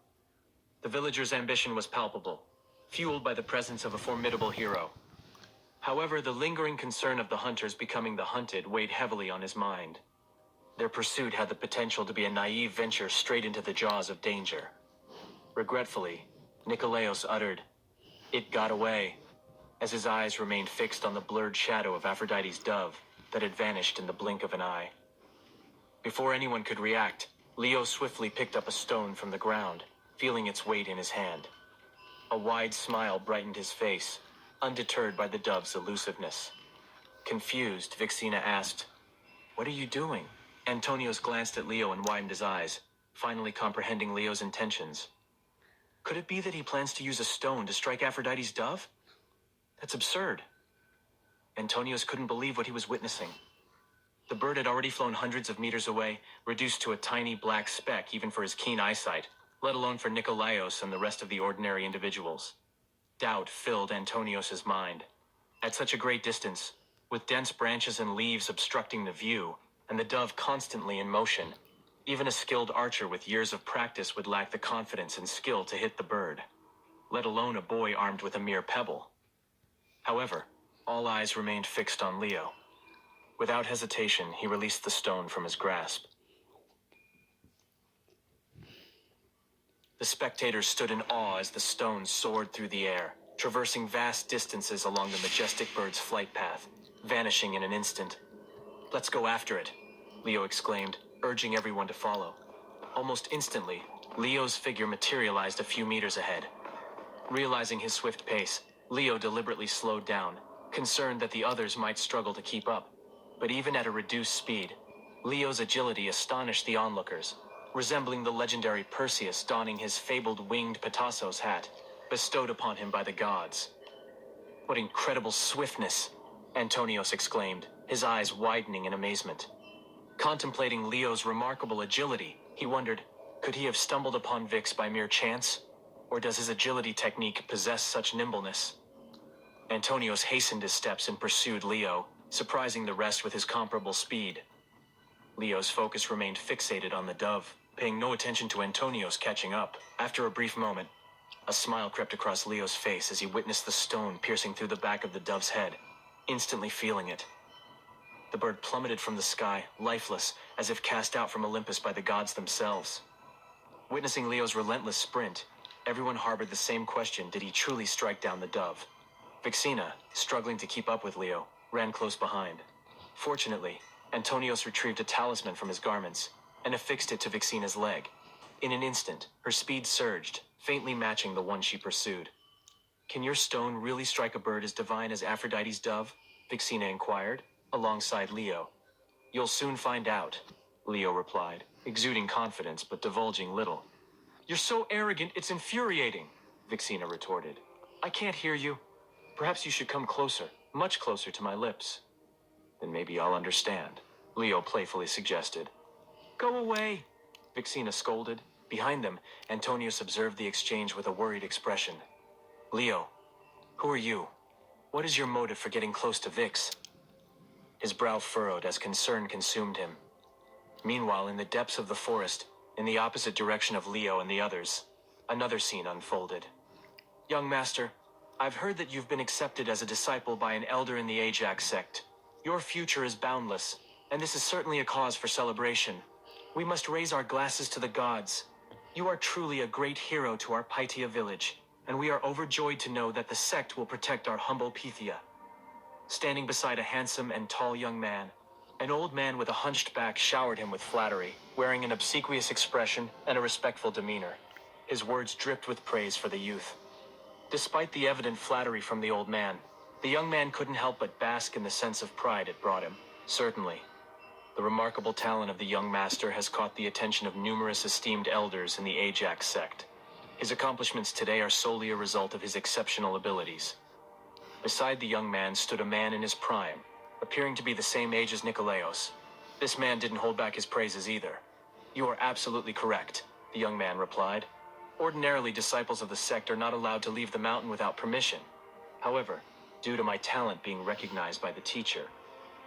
The villagers' ambition was palpable, fueled by the presence of a formidable hero. However, the lingering concern of the hunters becoming the hunted weighed heavily on his mind. Their pursuit had the potential to be a naive venture straight into the jaws of danger. Regretfully, Nikolaos uttered, "It got away," as his eyes remained fixed on the blurred shadow of Aphrodite's dove that had vanished in the blink of an eye. Before anyone could react, Leo swiftly picked up a stone from the ground, feeling its weight in his hand. A wide smile brightened his face, undeterred by the dove's elusiveness. Confused, Vixina asked, "What are you doing?" Antonios glanced at Leo and widened his eyes, finally comprehending Leo's intentions. Could it be that he plans to use a stone to strike Aphrodite's dove? That's absurd. Antonios couldn't believe what he was witnessing. The bird had already flown hundreds of meters away, reduced to a tiny black speck even for his keen eyesight, let alone for Nikolaos and the rest of the ordinary individuals. Doubt filled Antonios' mind. At such a great distance, with dense branches and leaves obstructing the view, and the dove constantly in motion, even a skilled archer with years of practice would lack the confidence and skill to hit the bird, let alone a boy armed with a mere pebble. However, all eyes remained fixed on Leo. Without hesitation, he released the stone from his grasp. The spectators stood in awe as the stone soared through the air, traversing vast distances along the majestic bird's flight path, vanishing in an instant. "Let's go after it," Leo exclaimed, urging everyone to follow. Almost instantly, Leo's figure materialized a few meters ahead. Realizing his swift pace, Leo deliberately slowed down, concerned that the others might struggle to keep up. But even at a reduced speed, Leo's agility astonished the onlookers, resembling the legendary Perseus donning his fabled winged Petassos hat, bestowed upon him by the gods. "What incredible swiftness!" Antonios exclaimed, his eyes widening in amazement. Contemplating Leo's remarkable agility, he wondered, could he have stumbled upon Vix by mere chance? Or does his agility technique possess such nimbleness? Antonios hastened his steps and pursued Leo, surprising the rest with his comparable speed. Leo's focus remained fixated on the dove, paying no attention to Antonios catching up. After a brief moment, a smile crept across Leo's face as he witnessed the stone piercing through the back of the dove's head, instantly feeling it. The bird plummeted from the sky, lifeless, as if cast out from Olympus by the gods themselves. Witnessing Leo's relentless sprint, everyone harbored the same question: did he truly strike down the dove? Vixina, struggling to keep up with Leo, ran close behind. Fortunately, Antonios retrieved a talisman from his garments and affixed it to Vixina's leg. In an instant, her speed surged, faintly matching the one she pursued. "Can your stone really strike a bird as divine as Aphrodite's dove?" Vixina inquired, alongside Leo. "You'll soon find out," Leo replied, exuding confidence but divulging little. "You're so arrogant, it's infuriating," Vixina retorted. "I can't hear you. Perhaps you should come closer, much closer to my lips." "Then maybe I'll understand," Leo playfully suggested. "Go away," Vixina scolded. Behind them, Antonios observed the exchange with a worried expression. "Leo, who are you? What is your motive for getting close to Vix?" His brow furrowed as concern consumed him. Meanwhile, in the depths of the forest, in the opposite direction of Leo and the others, another scene unfolded. "Young master, I've heard that you've been accepted as a disciple by an elder in the Ajax sect. Your future is boundless, and this is certainly a cause for celebration. We must raise our glasses to the gods. You are truly a great hero to our Pythia village, and we are overjoyed to know that the sect will protect our humble Pythia." Standing beside a handsome and tall young man, an old man with a hunched back showered him with flattery, wearing an obsequious expression and a respectful demeanor. His words dripped with praise for the youth. Despite the evident flattery from the old man, the young man couldn't help but bask in the sense of pride it brought him. Certainly, the remarkable talent of the young master has caught the attention of numerous esteemed elders in the Ajax sect. His accomplishments today are solely a result of his exceptional abilities. Beside the young man stood a man in his prime, appearing to be the same age as Nikolaos. This man didn't hold back his praises either. "You are absolutely correct," the young man replied. "Ordinarily, disciples of the sect are not allowed to leave the mountain without permission. However, due to my talent being recognized by the teacher,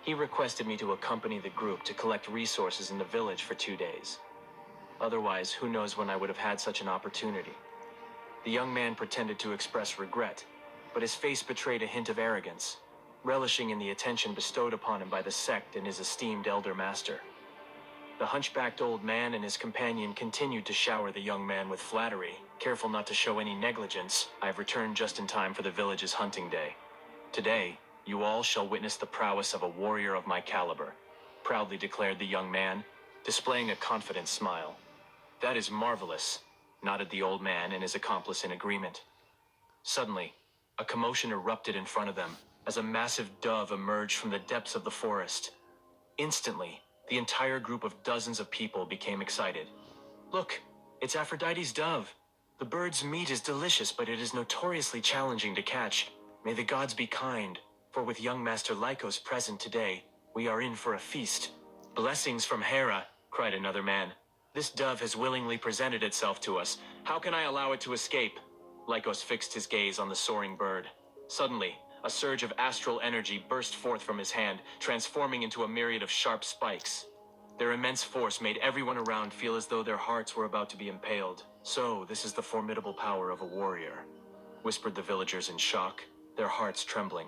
He requested me to accompany the group to collect resources in the village for 2 days. Otherwise, who knows when I would have had such an opportunity. The young man pretended to express regret, but his face betrayed a hint of arrogance, relishing in the attention bestowed upon him by the sect and his esteemed elder master. The hunchbacked old man and his companion continued to shower the young man with flattery, careful not to show any negligence. I've returned just in time for the village's hunting day. Today, you all shall witness the prowess of a warrior of my caliber, proudly declared the young man, displaying a confident smile. That is marvelous, nodded the old man and his accomplice in agreement. Suddenly, a commotion erupted in front of them as a massive dove emerged from the depths of the forest. Instantly, the entire group of dozens of people became excited. Look, it's Aphrodite's dove. The bird's meat is delicious, but it is notoriously challenging to catch. May the gods be kind, for with young Master Lycos present today, we are in for a feast. Blessings from Hera, cried another man. This dove has willingly presented itself to us. How can I allow it to escape? Lycos fixed his gaze on the soaring bird. Suddenly, a surge of astral energy burst forth from his hand, transforming into a myriad of sharp spikes. Their immense force made everyone around feel as though their hearts were about to be impaled. So, this is the formidable power of a warrior, whispered the villagers in shock, their hearts trembling.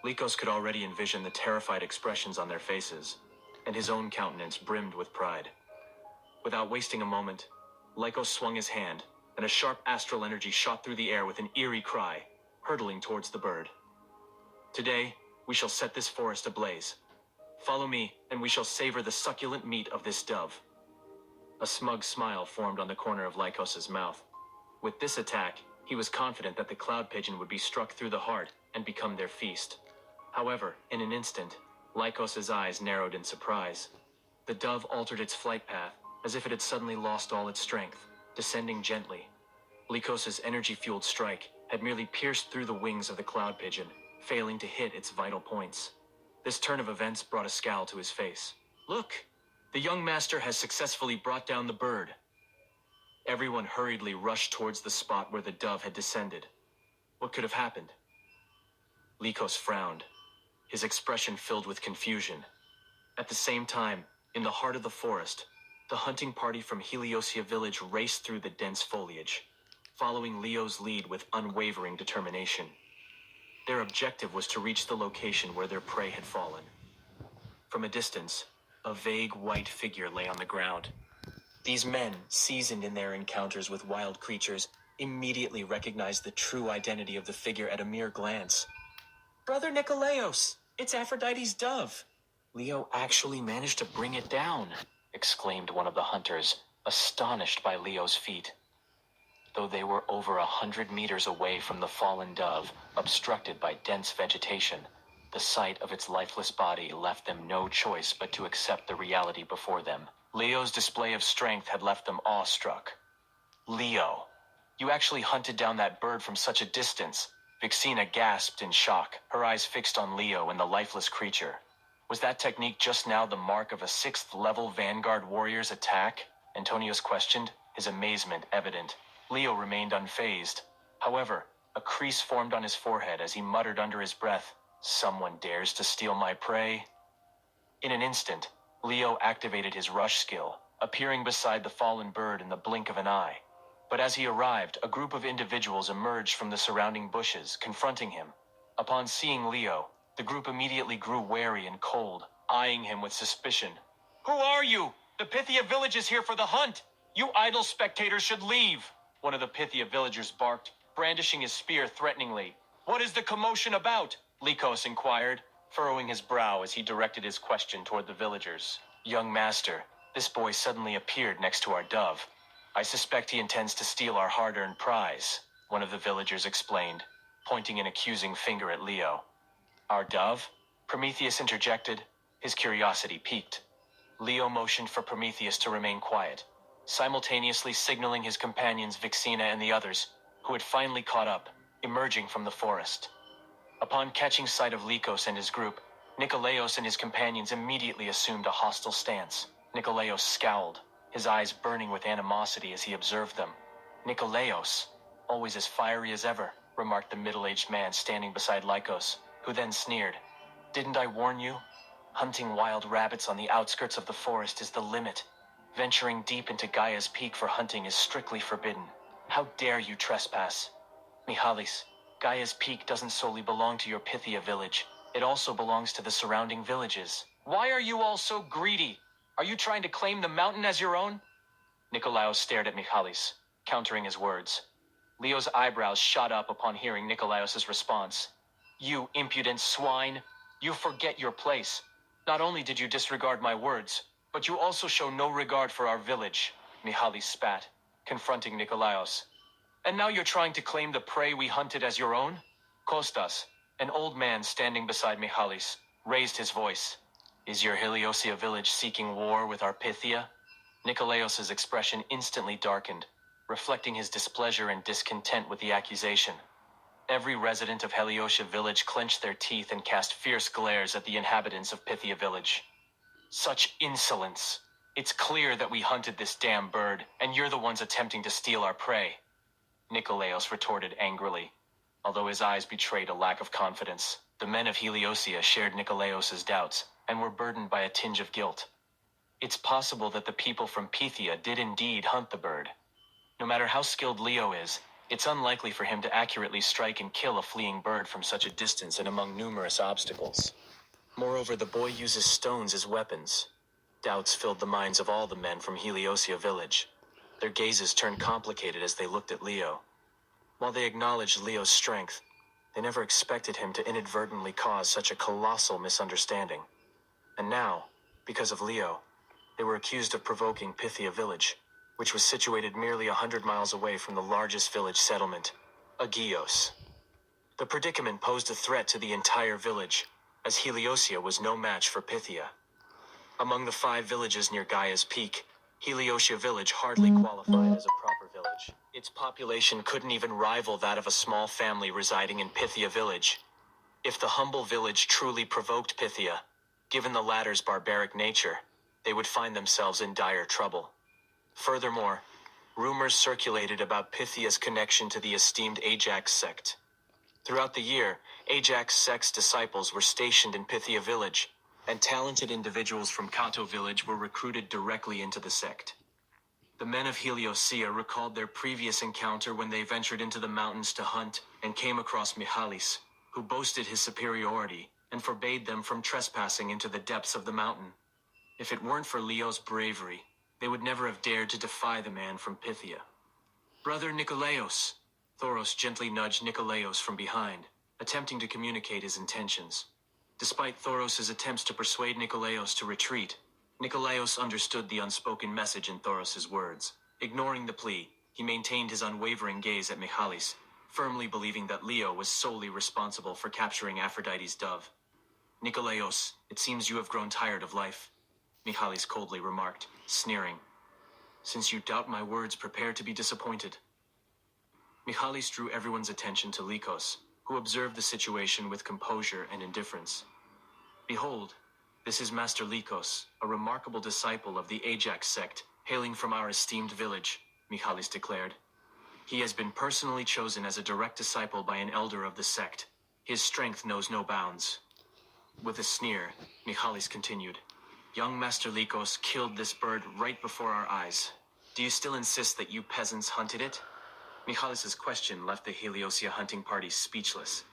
Lycos could already envision the terrified expressions on their faces, and his own countenance brimmed with pride. Without wasting a moment, Lycos swung his hand, and a sharp astral energy shot through the air with an eerie cry, hurtling towards the bird. Today, we shall set this forest ablaze. Follow me, and we shall savor the succulent meat of this dove. A smug smile formed on the corner of Lycos's mouth. With this attack, he was confident that the cloud pigeon would be struck through the heart and become their feast. However, in an instant, Lycos's eyes narrowed in surprise. The dove altered its flight path, as if it had suddenly lost all its strength, descending gently. Lycos's energy-fueled strike had merely pierced through the wings of the cloud pigeon, failing to hit its vital points. This turn of events brought a scowl to his face. Look! The young master has successfully brought down the bird. Everyone hurriedly rushed towards the spot where the dove had descended. What could have happened? Lycos frowned, his expression filled with confusion. At the same time, in the heart of the forest, the hunting party from Heliosia village raced through the dense foliage, following Leo's lead with unwavering determination. Their objective was to reach the location where their prey had fallen. From a distance, a vague white figure lay on the ground. These men, seasoned in their encounters with wild creatures, immediately recognized the true identity of the figure at a mere glance. Brother Nikolaos, it's Aphrodite's dove. Leo actually managed to bring it down, exclaimed one of the hunters, astonished by Leo's feat. Though they were over 100 meters away from the fallen dove, obstructed by dense vegetation, the sight of its lifeless body left them no choice but to accept the reality before them. Leo's display of strength had left them awestruck. Leo, you actually hunted down that bird from such a distance. Vixina gasped in shock, her eyes fixed on Leo and the lifeless creature. Was that technique just now the mark of a 6th-level Vanguard warrior's attack? Antonius questioned, his amazement evident. Leo remained unfazed. However, a crease formed on his forehead as he muttered under his breath, "Someone dares to steal my prey?" In an instant, Leo activated his rush skill, appearing beside the fallen bird in the blink of an eye. But as he arrived, a group of individuals emerged from the surrounding bushes, confronting him. Upon seeing Leo, the group immediately grew wary and cold, eyeing him with suspicion. "Who are you? The Pythia village is here for the hunt! You idle spectators should leave!" One of the Pythia villagers barked, brandishing his spear threateningly. "What is the commotion about?" Lycos inquired, furrowing his brow as he directed his question toward the villagers. "Young master, this boy suddenly appeared next to our dove. I suspect he intends to steal our hard-earned prize," one of the villagers explained, pointing an accusing finger at Leo. "Our dove?" Prometheus interjected, his curiosity piqued. Leo motioned for Prometheus to remain quiet, simultaneously signaling his companions Vixina and the others, who had finally caught up, emerging from the forest. Upon catching sight of Lycos and his group, Nikolaos and his companions immediately assumed a hostile stance. Nikolaos scowled, his eyes burning with animosity as he observed them. "Nikolaos, always as fiery as ever," remarked the middle-aged man standing beside Lycos, who then sneered. "Didn't I warn you? Hunting wild rabbits on the outskirts of the forest is the limit. Venturing deep into Gaia's Peak for hunting is strictly forbidden. How dare you trespass? Mihalis, Gaia's Peak doesn't solely belong to your Pythia village. It also belongs to the surrounding villages. Why are you all so greedy? Are you trying to claim the mountain as your own? Nikolaos stared at Mihalis, countering his words. Leo's eyebrows shot up upon hearing Nikolaos' response. You impudent swine! You forget your place. Not only did you disregard my words, but you also show no regard for our village, Mihalis spat, confronting Nikolaos. And now you're trying to claim the prey we hunted as your own? Kostas, an old man standing beside Mihalis, raised his voice. Is your Hiliosia village seeking war with our Pythia? Nikolaos' expression instantly darkened, reflecting his displeasure and discontent with the accusation. Every resident of Heliosia village clenched their teeth and cast fierce glares at the inhabitants of Pythia village. Such insolence! It's clear that we hunted this damn bird, and you're the ones attempting to steal our prey. Nikolaos retorted angrily, although his eyes betrayed a lack of confidence. The men of Heliosia shared Nikolaos' doubts, and were burdened by a tinge of guilt. It's possible that the people from Pythia did indeed hunt the bird. No matter how skilled Leo is, it's unlikely for him to accurately strike and kill a fleeing bird from such a distance and among numerous obstacles. Moreover, the boy uses stones as weapons. Doubts filled the minds of all the men from Heliosia village. Their gazes turned complicated as they looked at Leo. While they acknowledged Leo's strength, they never expected him to inadvertently cause such a colossal misunderstanding. And now, because of Leo, they were accused of provoking Pythia village, which was situated merely 100 miles away from the largest village settlement, Agios. The predicament posed a threat to the entire village, as Heliosia was no match for Pythia. Among the 5 villages near Gaia's Peak, Heliosia village hardly qualified as a proper village. Its population couldn't even rival that of a small family residing in Pythia village. If the humble village truly provoked Pythia, given the latter's barbaric nature, they would find themselves in dire trouble. Furthermore, rumors circulated about Pythia's connection to the esteemed Ajax sect. Throughout the year, Ajax sect's disciples were stationed in Pythia village, and talented individuals from Kato village were recruited directly into the sect. The men of Heliosia recalled their previous encounter when they ventured into the mountains to hunt and came across Mihalis, who boasted his superiority and forbade them from trespassing into the depths of the mountain. If it weren't for Leo's bravery, they would never have dared to defy the man from Pythia. Brother Nikolaos! Thoros gently nudged Nikolaos from behind, attempting to communicate his intentions. Despite Thoros' attempts to persuade Nikolaos to retreat, Nikolaos understood the unspoken message in Thoros' words. Ignoring the plea, he maintained his unwavering gaze at Mihalis, firmly believing that Leo was solely responsible for capturing Aphrodite's dove. Nikolaos, it seems you have grown tired of life, Mihalis coldly remarked, sneering. Since you doubt my words, prepare to be disappointed. Mihalis drew everyone's attention to Lycos, who observed the situation with composure and indifference. Behold, this is Master Lycos, a remarkable disciple of the Ajax sect, hailing from our esteemed village, Mihalis declared. He has been personally chosen as a direct disciple by an elder of the sect. His strength knows no bounds. With a sneer, Mihalis continued. Young Master Lycos killed this bird right before our eyes. Do you still insist that you peasants hunted it? Mihalis' question left the Heliosia hunting party speechless.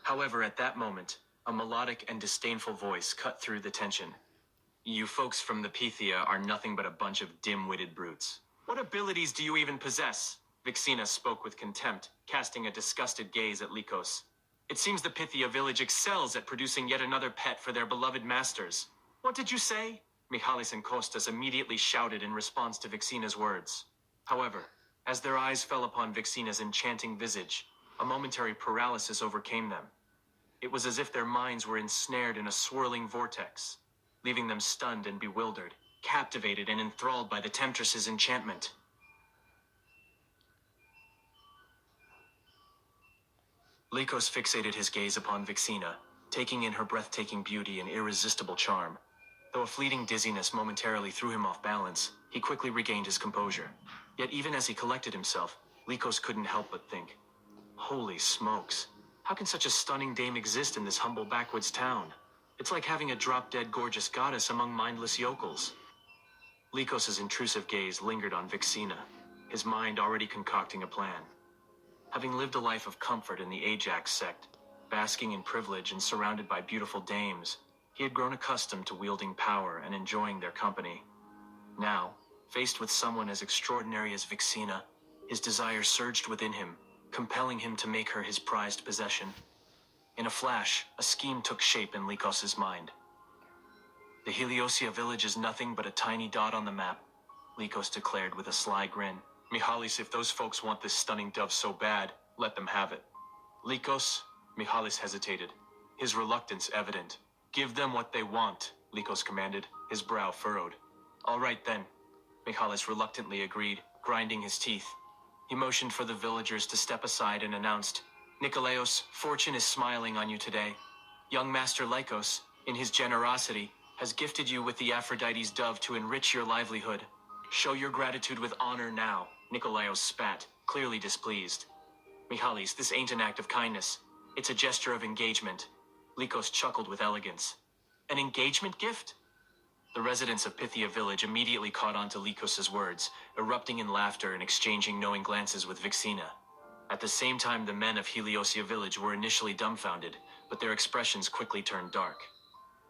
However, at that moment, a melodic and disdainful voice cut through the tension. You folks from the Pythia are nothing but a bunch of dim-witted brutes. What abilities do you even possess? Vixina spoke with contempt, casting a disgusted gaze at Lycos. It seems the Pythia village excels at producing yet another pet for their beloved masters. What did you say? Mihalis and Kostas immediately shouted in response to Vixina's words. However, as their eyes fell upon Vixina's enchanting visage, a momentary paralysis overcame them. It was as if their minds were ensnared in a swirling vortex, leaving them stunned and bewildered, captivated and enthralled by the temptress's enchantment. Lycos fixated his gaze upon Vixina, taking in her breathtaking beauty and irresistible charm. Though a fleeting dizziness momentarily threw him off balance, he quickly regained his composure. Yet even as he collected himself, Lycos couldn't help but think, holy smokes, how can such a stunning dame exist in this humble backwoods town? It's like having a drop-dead gorgeous goddess among mindless yokels. Lycos's intrusive gaze lingered on Vixina, his mind already concocting a plan. Having lived a life of comfort in the Ajax sect, basking in privilege and surrounded by beautiful dames, he had grown accustomed to wielding power and enjoying their company. Now, faced with someone as extraordinary as Vixina, his desire surged within him, compelling him to make her his prized possession. In a flash, a scheme took shape in Lycos's mind. The Heliosia village is nothing but a tiny dot on the map, Lycos declared with a sly grin. Mihalis, if those folks want this stunning dove so bad, let them have it. Lycos, Mihalis hesitated, his reluctance evident. Give them what they want, Lycos commanded, his brow furrowed. All right then, Mihalis reluctantly agreed, grinding his teeth. He motioned for the villagers to step aside and announced, Nikolaos, fortune is smiling on you today. Young Master Lycos, in his generosity, has gifted you with the Aphrodite's dove to enrich your livelihood. Show your gratitude with honor now, Nikolaos spat, clearly displeased. Mihalis, this ain't an act of kindness. It's a gesture of engagement. Lycos chuckled with elegance. An engagement gift? The residents of Pythia village immediately caught on to Lycos's words, erupting in laughter and exchanging knowing glances with Vixina. At the same time, the men of Heliosia village were initially dumbfounded, but their expressions quickly turned dark.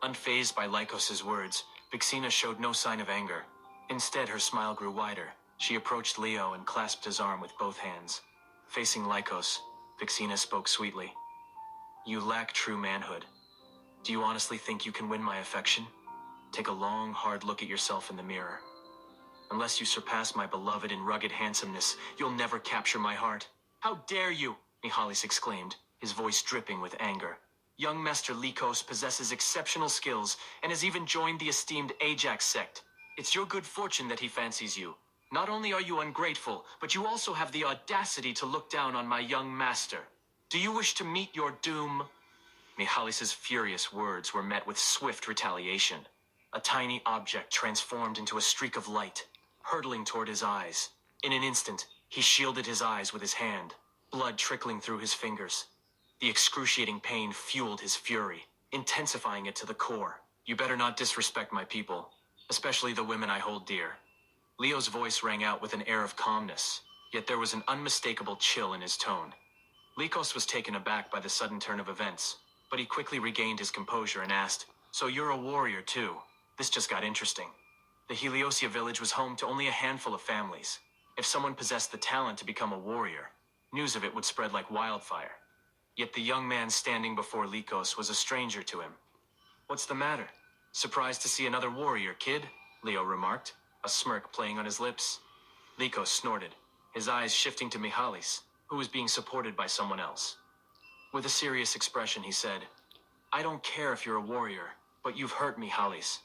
Unfazed by Lycos's words, Vixina showed no sign of anger. Instead, her smile grew wider. She approached Leo and clasped his arm with both hands. Facing Lycos, Vixina spoke sweetly. You lack true manhood. Do you honestly think you can win my affection? Take a long, hard look at yourself in the mirror. Unless you surpass my beloved in rugged handsomeness, you'll never capture my heart. How dare you? Mihalis exclaimed, his voice dripping with anger. Young Master Lycos possesses exceptional skills and has even joined the esteemed Ajax sect. It's your good fortune that he fancies you. Not only are you ungrateful, but you also have the audacity to look down on my young master. Do you wish to meet your doom? Mihalis' furious words were met with swift retaliation. A tiny object transformed into a streak of light, hurtling toward his eyes. In an instant, he shielded his eyes with his hand, blood trickling through his fingers. The excruciating pain fueled his fury, intensifying it to the core. You better not disrespect my people, especially the women I hold dear. Leo's voice rang out with an air of calmness, yet there was an unmistakable chill in his tone. Lycos was taken aback by the sudden turn of events, but he quickly regained his composure and asked, So you're a warrior too? This just got interesting. The Heliosia village was home to only a handful of families. If someone possessed the talent to become a warrior, news of it would spread like wildfire. Yet the young man standing before Lycos was a stranger to him. What's the matter? Surprised to see another warrior, kid? Leo remarked, a smirk playing on his lips. Lycos snorted, his eyes shifting to Mihalis, who was being supported by someone else. With a serious expression, he said, I don't care if you're a warrior, but you've hurt Mihalis.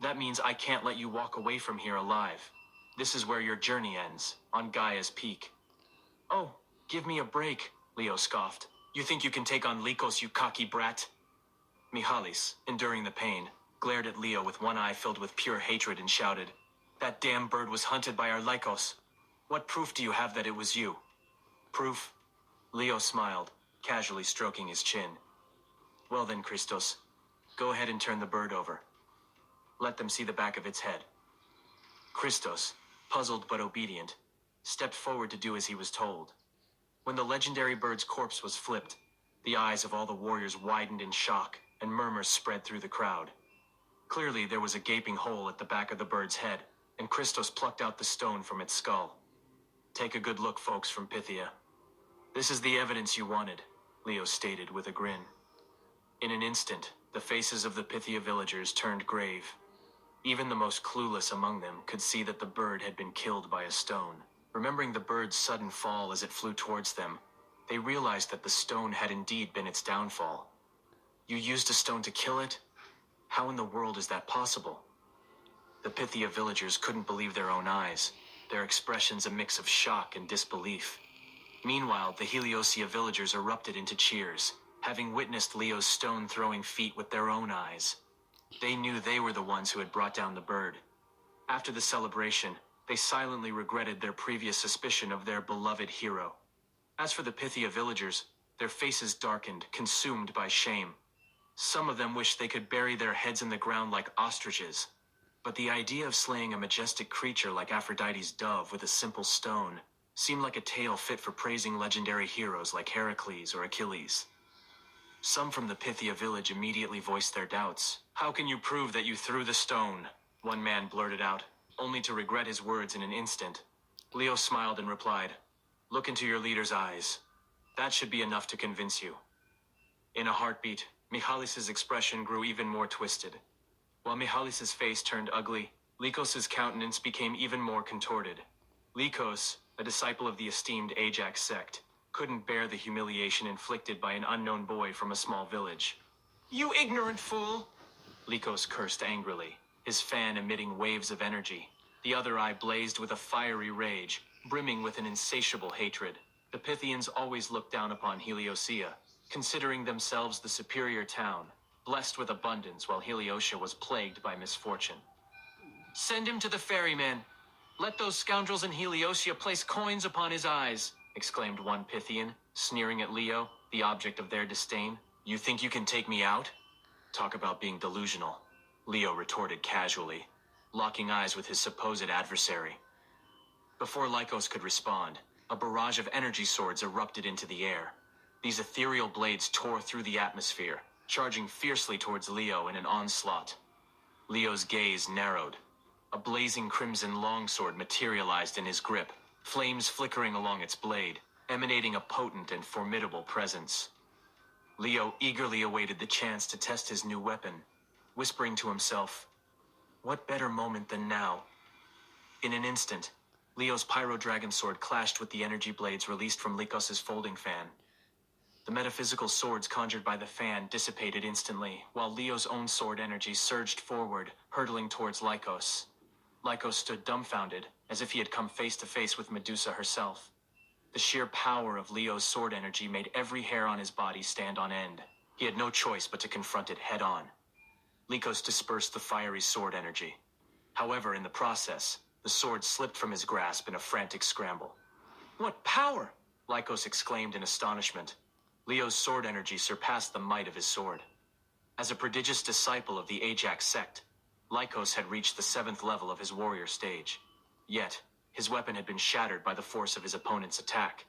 That means I can't let you walk away from here alive. This is where your journey ends, on Gaia's peak. Oh, give me a break, Leo scoffed. You think you can take on Lycos, you cocky brat? Mihalis, enduring the pain, glared at Leo with one eye filled with pure hatred and shouted, That damn bird was hunted by our Lycos. What proof do you have that it was you? Proof? Leo smiled, casually stroking his chin. Well then, Christos, go ahead and turn the bird over. Let them see the back of its head. Christos, puzzled but obedient, stepped forward to do as he was told. When the legendary bird's corpse was flipped, the eyes of all the warriors widened in shock, and murmurs spread through the crowd. Clearly, there was a gaping hole at the back of the bird's head, and Christos plucked out the stone from its skull. Take a good look, folks from Pythia. This is the evidence you wanted, Leo stated with a grin. In an instant, the faces of the Pythia villagers turned grave. Even the most clueless among them could see that the bird had been killed by a stone. Remembering the bird's sudden fall as it flew towards them, they realized that the stone had indeed been its downfall. You used a stone to kill it? How in the world is that possible? The Pythia villagers couldn't believe their own eyes, their expressions a mix of shock and disbelief. Meanwhile, the Heliosia villagers erupted into cheers, having witnessed Leo's stone-throwing feat with their own eyes. They knew they were the ones who had brought down the bird. After the celebration, they silently regretted their previous suspicion of their beloved hero. As for the Pythia villagers, their faces darkened, consumed by shame. Some of them wished they could bury their heads in the ground like ostriches. But the idea of slaying a majestic creature like Aphrodite's dove with a simple stone seemed like a tale fit for praising legendary heroes like Heracles or Achilles. Some from the Pythia village immediately voiced their doubts. "How can you prove that you threw the stone?" one man blurted out, only to regret his words in an instant. Leo smiled and replied, "Look into your leader's eyes. That should be enough to convince you." In a heartbeat, Michalis's expression grew even more twisted. While Michalis's face turned ugly, Lycos's countenance became even more contorted. Lycos, a disciple of the esteemed Ajax sect, couldn't bear the humiliation inflicted by an unknown boy from a small village. "You ignorant fool!" Lycos cursed angrily, his fan emitting waves of energy. The other eye blazed with a fiery rage, brimming with an insatiable hatred. The Pythians always looked down upon Heliosia, considering themselves the superior town, blessed with abundance while Heliosia was plagued by misfortune. "Send him to the ferryman. Let those scoundrels in Heliosia place coins upon his eyes," exclaimed one Pythian, sneering at Leo, the object of their disdain. "You think you can take me out?" "Talk about being delusional," Leo retorted casually, locking eyes with his supposed adversary. Before Lycos could respond, a barrage of energy swords erupted into the air. These ethereal blades tore through the atmosphere, charging fiercely towards Leo in an onslaught. Leo's gaze narrowed. A blazing crimson longsword materialized in his grip, flames flickering along its blade, emanating a potent and formidable presence. Leo eagerly awaited the chance to test his new weapon, whispering to himself, "What better moment than now?" In an instant, Leo's pyro dragon sword clashed with the energy blades released from Lycos's folding fan. The metaphysical swords conjured by the fan dissipated instantly, while Leo's own sword energy surged forward, hurtling towards Lycos. Lycos stood dumbfounded, as if he had come face to face with Medusa herself. The sheer power of Leo's sword energy made every hair on his body stand on end. He had no choice but to confront it head-on. Lycos dispersed the fiery sword energy. However, in the process, the sword slipped from his grasp in a frantic scramble. "What power!" Lycos exclaimed in astonishment. Leo's sword energy surpassed the might of his sword. As a prodigious disciple of the Ajax sect, Lycos had reached the 7th level of his warrior stage. Yet, his weapon had been shattered by the force of his opponent's attack.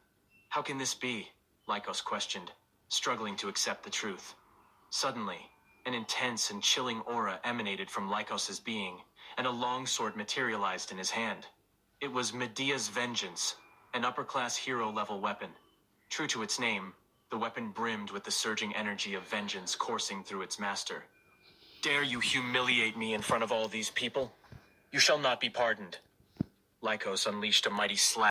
"How can this be?" Lycos questioned, struggling to accept the truth. Suddenly, an intense and chilling aura emanated from Lycos's being, and a longsword materialized in his hand. It was Medea's Vengeance, an upper-class hero-level weapon. True to its name, the weapon brimmed with the surging energy of vengeance coursing through its master. "Dare you humiliate me in front of all these people? You shall not be pardoned." Lycos unleashed a mighty slap